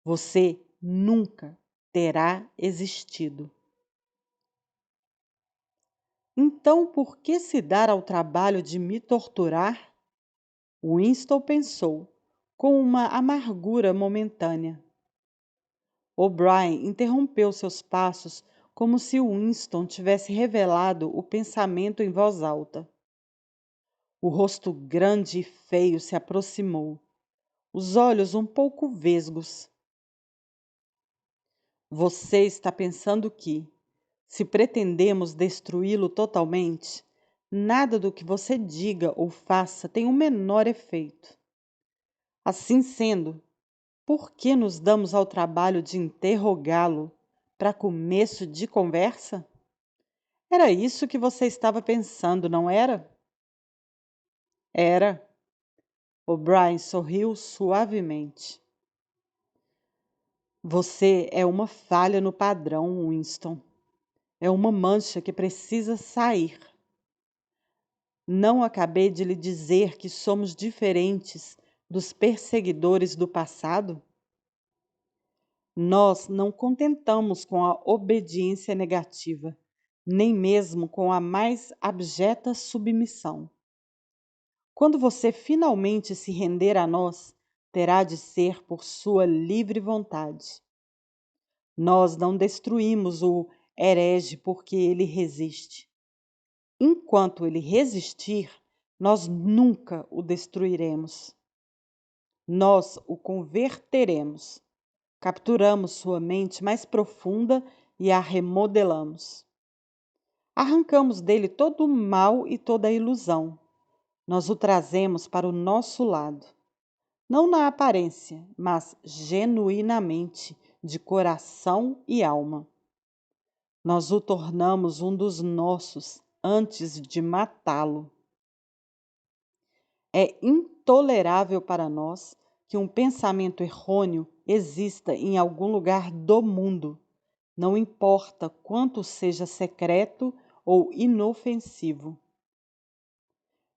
Você nunca terá existido. Então, por que se dar ao trabalho de me torturar? Winston pensou, com uma amargura momentânea. O'Brien interrompeu seus passos como se Winston tivesse revelado o pensamento em voz alta. O rosto grande e feio se aproximou, os olhos um pouco vesgos. Você está pensando que, se pretendemos destruí-lo totalmente, nada do que você diga ou faça tem o menor efeito. Assim sendo, por que nos damos ao trabalho de interrogá-lo para começo de conversa? Era isso que você estava pensando, não era? Era. O'Brien sorriu suavemente. Você é uma falha no padrão, Winston. É uma mancha que precisa sair. Não acabei de lhe dizer que somos diferentes dos perseguidores do passado? Nós não contentamos com a obediência negativa, nem mesmo com a mais abjeta submissão. Quando você finalmente se render a nós, terá de ser por sua livre vontade. Nós não destruímos o herege porque ele resiste. Enquanto ele resistir, nós nunca o destruiremos. Nós o converteremos. Capturamos sua mente mais profunda e a remodelamos. Arrancamos dele todo o mal e toda a ilusão. Nós o trazemos para o nosso lado. Não na aparência, mas genuinamente, de coração e alma. Nós o tornamos um dos nossos antes de matá-lo. É intolerável para nós que um pensamento errôneo exista em algum lugar do mundo, não importa quanto seja secreto ou inofensivo.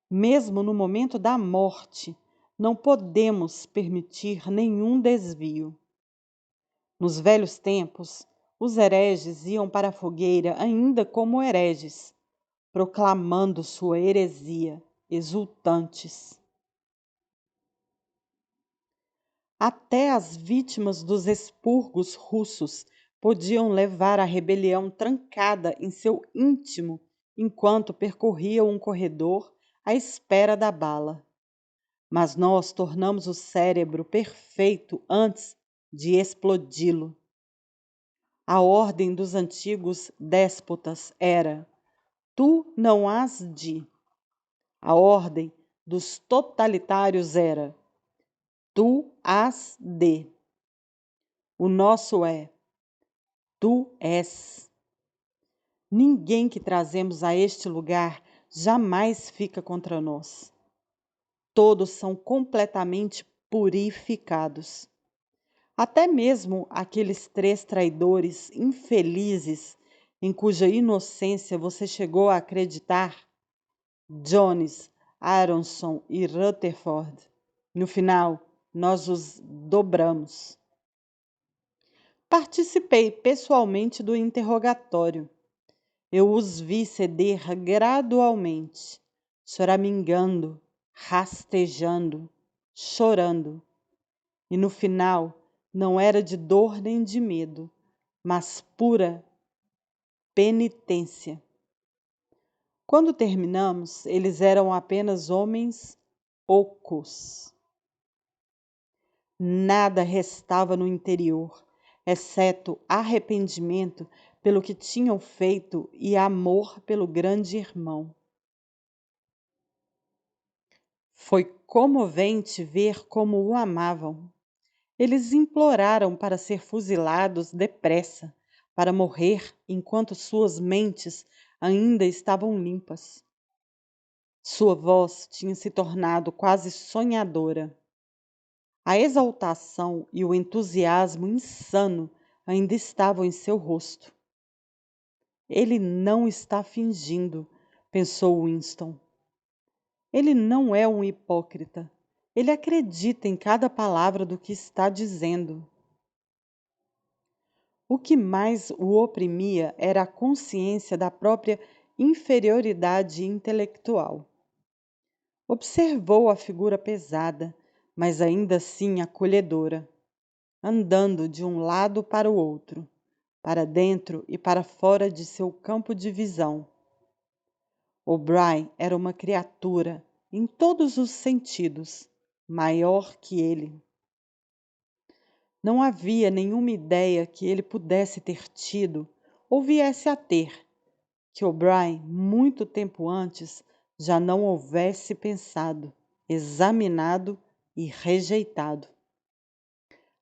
Mesmo no momento da morte, não podemos permitir nenhum desvio. Nos velhos tempos, os hereges iam para a fogueira ainda como hereges, proclamando sua heresia, exultantes. Até as vítimas dos expurgos russos podiam levar a rebelião trancada em seu íntimo enquanto percorriam um corredor à espera da bala. Mas nós tornamos o cérebro perfeito antes de explodi-lo. A ordem dos antigos déspotas era: tu não has de. A ordem dos totalitários era: tu has de. O nosso é: tu és. Ninguém que trazemos a este lugar jamais fica contra nós. Todos são completamente purificados. Até mesmo aqueles 3 traidores infelizes em cuja inocência você chegou a acreditar, Jones, Aronson e Rutherford. No final, nós os dobramos. Participei pessoalmente do interrogatório. Eu os vi ceder gradualmente, choramingando, rastejando, chorando. E no final, não era de dor nem de medo, mas pura penitência. Quando terminamos, eles eram apenas homens ocos. Nada restava no interior, exceto arrependimento pelo que tinham feito e amor pelo grande irmão. Foi comovente ver como o amavam. Eles imploraram para ser fuzilados depressa, para morrer enquanto suas mentes ainda estavam limpas. Sua voz tinha se tornado quase sonhadora. A exaltação e o entusiasmo insano ainda estavam em seu rosto. Ele não está fingindo, pensou Winston. Ele não é um hipócrita. Ele acredita em cada palavra do que está dizendo. O que mais o oprimia era a consciência da própria inferioridade intelectual. Observou a figura pesada, mas ainda assim acolhedora, andando de um lado para o outro, para dentro e para fora de seu campo de visão. O'Brien era uma criatura, em todos os sentidos, maior que ele. Não havia nenhuma ideia que ele pudesse ter tido ou viesse a ter, que O'Brien, muito tempo antes, já não houvesse pensado, examinado e rejeitado.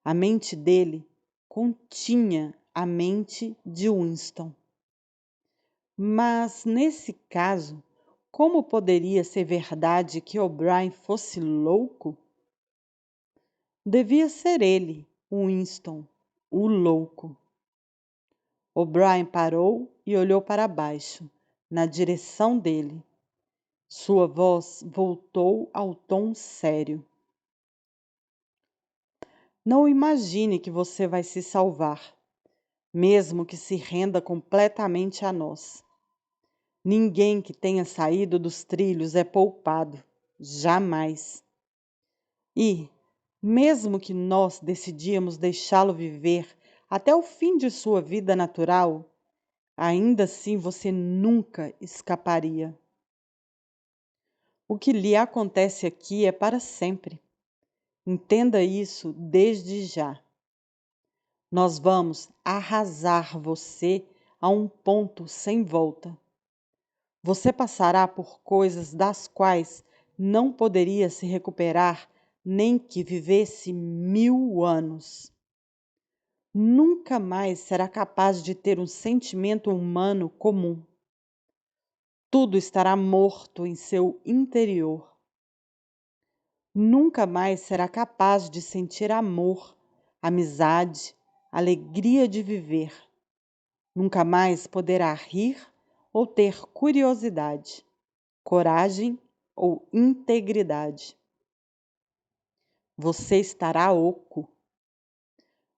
A mente dele continha a mente de Winston. Mas, nesse caso, como poderia ser verdade que O'Brien fosse louco? Devia ser ele, Winston, o louco. O'Brien parou e olhou para baixo, na direção dele. Sua voz voltou ao tom sério. Não imagine que você vai se salvar, mesmo que se renda completamente a nós. Ninguém que tenha saído dos trilhos é poupado, jamais. E, mesmo que nós decidíamos deixá-lo viver até o fim de sua vida natural, ainda assim você nunca escaparia. O que lhe acontece aqui é para sempre. Entenda isso desde já. Nós vamos arrasar você a um ponto sem volta. Você passará por coisas das quais não poderia se recuperar nem que vivesse 1000 anos. Nunca mais será capaz de ter um sentimento humano comum. Tudo estará morto em seu interior. Nunca mais será capaz de sentir amor, amizade, alegria de viver. Nunca mais poderá rir ou ter curiosidade, coragem ou integridade. Você estará oco.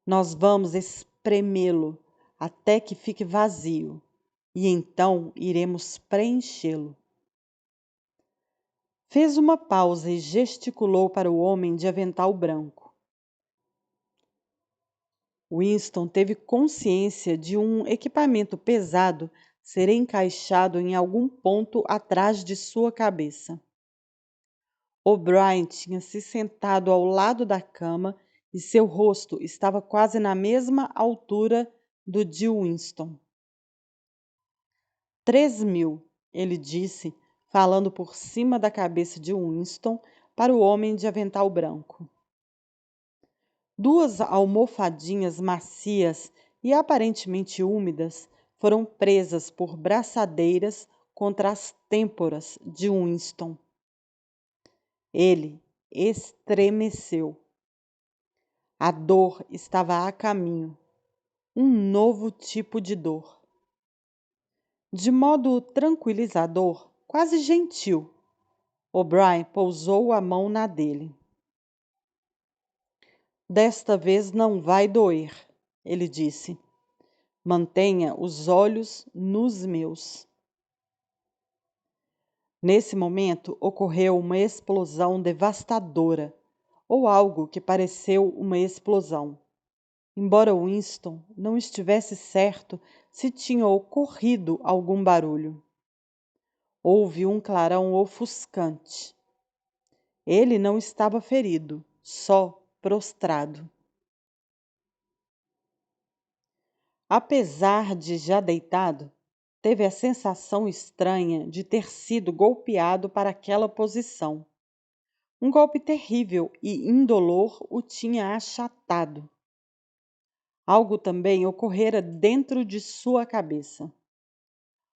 Nós vamos espremê-lo até que fique vazio, e então iremos preenchê-lo. Fez uma pausa e gesticulou para o homem de avental branco. Winston teve consciência de um equipamento pesado ser encaixado em algum ponto atrás de sua cabeça. O'Brien tinha se sentado ao lado da cama e seu rosto estava quase na mesma altura do de Winston. 3.000, ele disse, falando por cima da cabeça de Winston para o homem de avental branco. Duas almofadinhas macias e aparentemente úmidas foram presas por braçadeiras contra as têmporas de Winston. Ele estremeceu. A dor estava a caminho. Um novo tipo de dor. De modo tranquilizador, quase gentil, O'Brien pousou a mão na dele. Desta vez não vai doer, ele disse. Mantenha os olhos nos meus. Nesse momento ocorreu uma explosão devastadora, ou algo que pareceu uma explosão. Embora Winston não estivesse certo se tinha ocorrido algum barulho. Houve um clarão ofuscante. Ele não estava ferido, só prostrado. Apesar de já deitado, teve a sensação estranha de ter sido golpeado para aquela posição. Um golpe terrível e indolor o tinha achatado. Algo também ocorrera dentro de sua cabeça.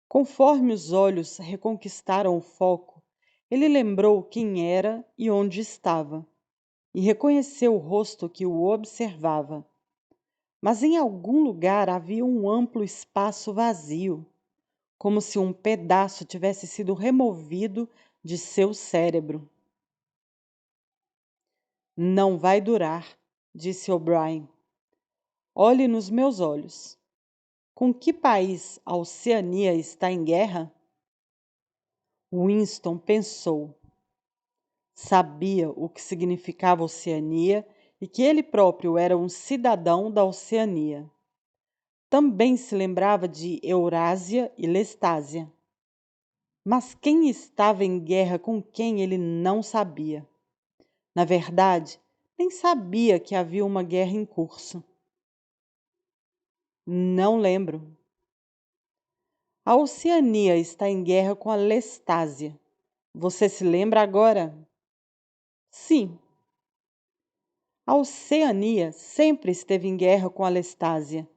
Conforme os olhos reconquistaram o foco, ele lembrou quem era e onde estava, e reconheceu o rosto que o observava. Mas em algum lugar havia um amplo espaço vazio, como se um pedaço tivesse sido removido de seu cérebro. Não vai durar, disse O'Brien. Olhe nos meus olhos. Com que país a Oceania está em guerra? Winston pensou. Sabia o que significava Oceania e que ele próprio era um cidadão da Oceania. Também se lembrava de Eurásia e Lestásia. Mas quem estava em guerra com quem ele não sabia. Na verdade, nem sabia que havia uma guerra em curso. Não lembro. A Oceania está em guerra com a Lestásia. Você se lembra agora? Sim. A Oceania sempre esteve em guerra com a Lestásia,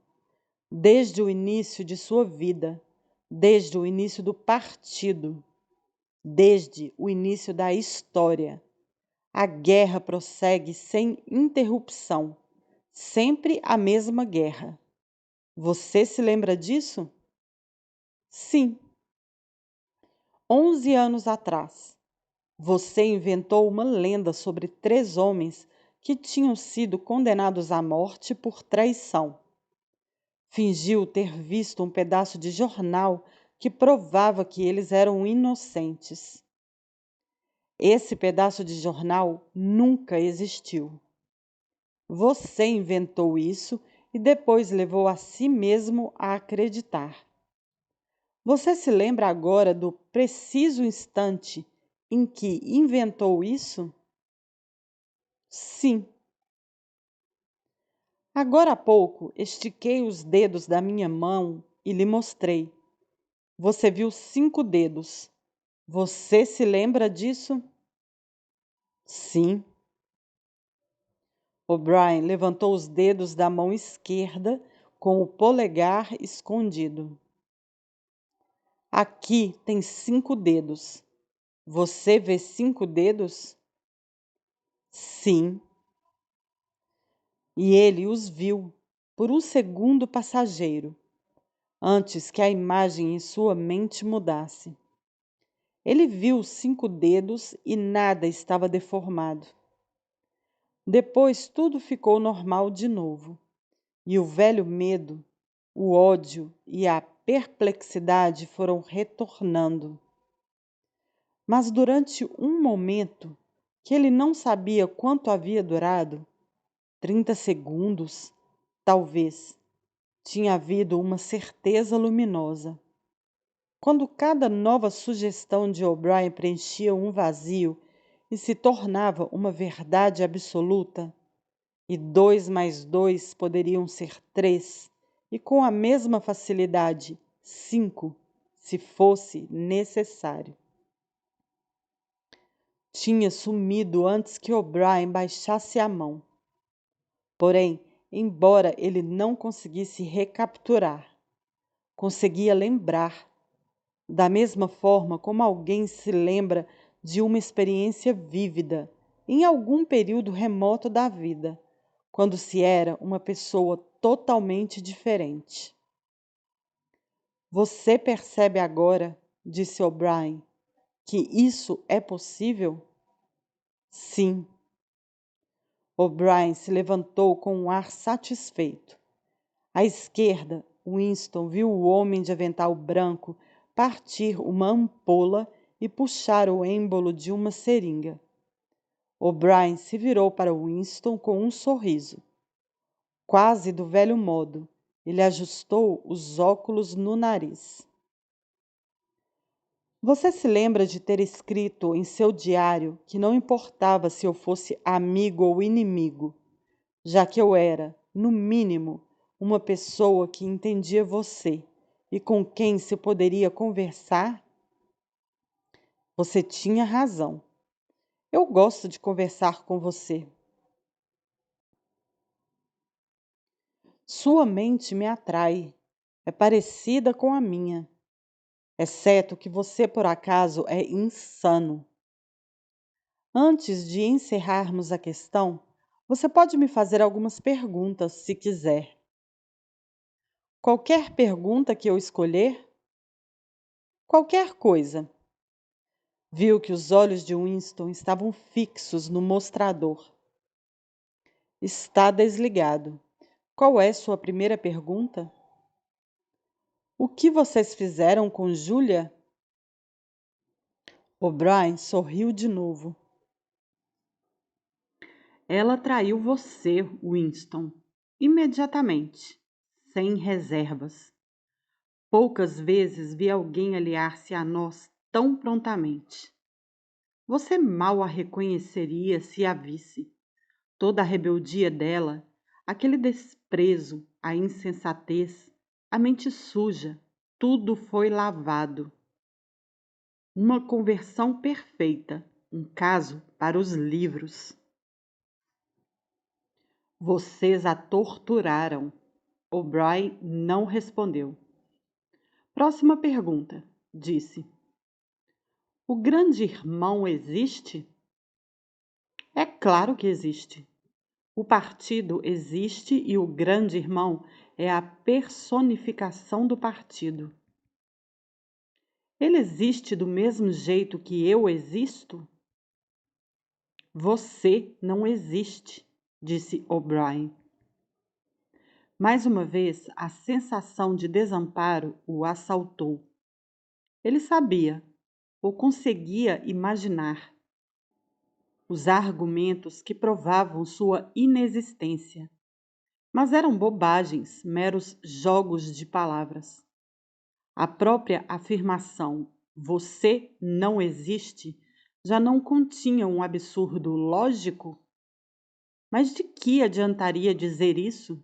desde o início de sua vida, desde o início do partido, desde o início da história. A guerra prossegue sem interrupção, sempre a mesma guerra. Você se lembra disso? Sim. 11 anos atrás, você inventou uma lenda sobre 3 homens que tinham sido condenados à morte por traição. Fingiu ter visto um pedaço de jornal que provava que eles eram inocentes. Esse pedaço de jornal nunca existiu. Você inventou isso e depois levou a si mesmo a acreditar. Você se lembra agora do preciso instante em que inventou isso? Sim. Agora há pouco estiquei os dedos da minha mão e lhe mostrei. Você viu 5 dedos. Você se lembra disso? Sim. O'Brien levantou os dedos da mão esquerda com o polegar escondido. Aqui tem 5 dedos. Você vê 5 dedos? Sim. E ele os viu por um segundo passageiro, antes que a imagem em sua mente mudasse. Ele viu 5 dedos e nada estava deformado. Depois tudo ficou normal de novo, e o velho medo, o ódio e a perplexidade foram retornando. Mas durante um momento, que ele não sabia quanto havia durado, 30 segundos, talvez, tinha havido uma certeza luminosa. Quando cada nova sugestão de O'Brien preenchia um vazio e se tornava uma verdade absoluta, e 2 mais 2 poderiam ser 3, e com a mesma facilidade 5, se fosse necessário. Tinha sumido antes que O'Brien baixasse a mão. Porém, embora ele não conseguisse recapturar, conseguia lembrar, da mesma forma como alguém se lembra de uma experiência vívida em algum período remoto da vida, quando se era uma pessoa totalmente diferente. Você percebe agora, disse O'Brien, que isso é possível? Sim. O'Brien se levantou com um ar satisfeito. À esquerda, Winston viu o homem de avental branco partir uma ampola e puxar o êmbolo de uma seringa. O'Brien se virou para Winston com um sorriso. Quase do velho modo, ele ajustou os óculos no nariz. Você se lembra de ter escrito em seu diário que não importava se eu fosse amigo ou inimigo, já que eu era, no mínimo, uma pessoa que entendia você e com quem se poderia conversar, você tinha razão. Eu gosto de conversar com você. Sua mente me atrai. É parecida com a minha, exceto que você, por acaso, é insano. Antes de encerrarmos a questão, você pode me fazer algumas perguntas, se quiser. Qualquer pergunta que eu escolher? Qualquer coisa. Viu que os olhos de Winston estavam fixos no mostrador. Está desligado. Qual é sua primeira pergunta? O que vocês fizeram com Julia? O'Brien sorriu de novo. Ela traiu você, Winston, imediatamente, sem reservas. Poucas vezes vi alguém aliar-se a nós tão prontamente. Você mal a reconheceria se a visse. Toda a rebeldia dela, aquele desprezo, a insensatez, a mente suja, tudo foi lavado. Uma conversão perfeita, um caso para os livros. Vocês a torturaram. O'Brien não respondeu. Próxima pergunta, disse. O grande irmão existe? É claro que existe. O partido existe e o grande irmão é a personificação do partido. Ele existe do mesmo jeito que eu existo? Você não existe, disse O'Brien. Mais uma vez, a sensação de desamparo o assaltou. Ele sabia, ou conseguia imaginar, os argumentos que provavam sua inexistência, mas eram bobagens, meros jogos de palavras. A própria afirmação "você não existe" já não continha um absurdo lógico? Mas de que adiantaria dizer isso?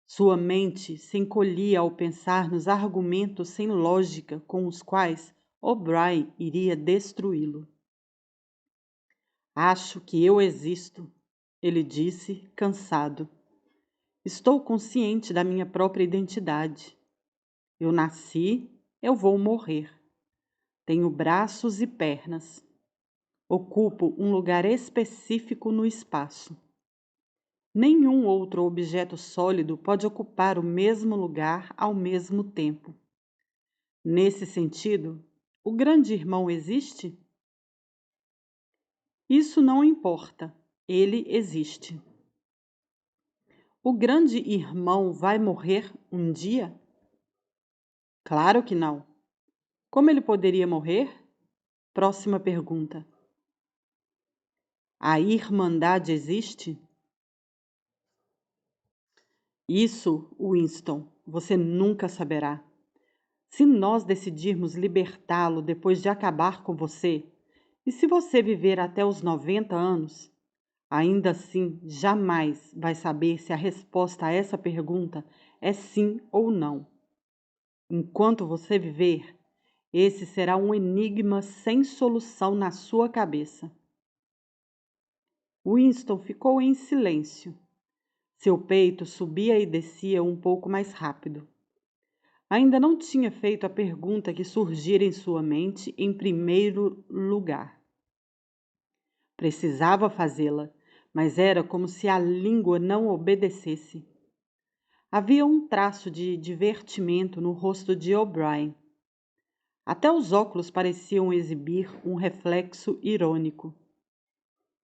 Sua mente se encolhia ao pensar nos argumentos sem lógica com os quais O'Brien iria destruí-lo. Acho que eu existo, ele disse, cansado. Estou consciente da minha própria identidade. Eu nasci, eu vou morrer. Tenho braços e pernas. Ocupo um lugar específico no espaço. Nenhum outro objeto sólido pode ocupar o mesmo lugar ao mesmo tempo. Nesse sentido, o grande irmão existe? Isso não importa. Ele existe. O grande irmão vai morrer um dia? Claro que não. Como ele poderia morrer? Próxima pergunta. A Irmandade existe? Isso, Winston, você nunca saberá. Se nós decidirmos libertá-lo depois de acabar com você, e se você viver até os 90 anos, ainda assim jamais vai saber se a resposta a essa pergunta é sim ou não. Enquanto você viver, esse será um enigma sem solução na sua cabeça. Winston ficou em silêncio. Seu peito subia e descia um pouco mais rápido. Ainda não tinha feito a pergunta que surgira em sua mente em primeiro lugar. Precisava fazê-la, mas era como se a língua não obedecesse. Havia um traço de divertimento no rosto de O'Brien. Até os óculos pareciam exibir um reflexo irônico.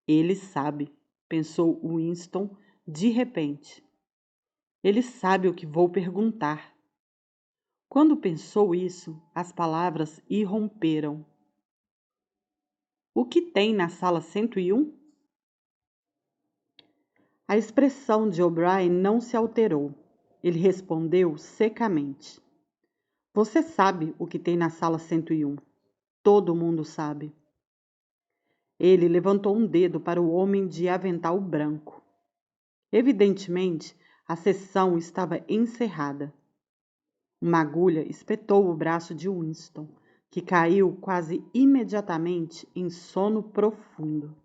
Ele sabe, pensou Winston de repente. Ele sabe o que vou perguntar. Quando pensou isso, as palavras irromperam. O que tem na sala 101? A expressão de O'Brien não se alterou. Ele respondeu secamente. Você sabe o que tem na sala 101. Todo mundo sabe. Ele levantou um dedo para o homem de avental branco. Evidentemente, a sessão estava encerrada. Uma agulha espetou o braço de Winston, que caiu quase imediatamente em sono profundo.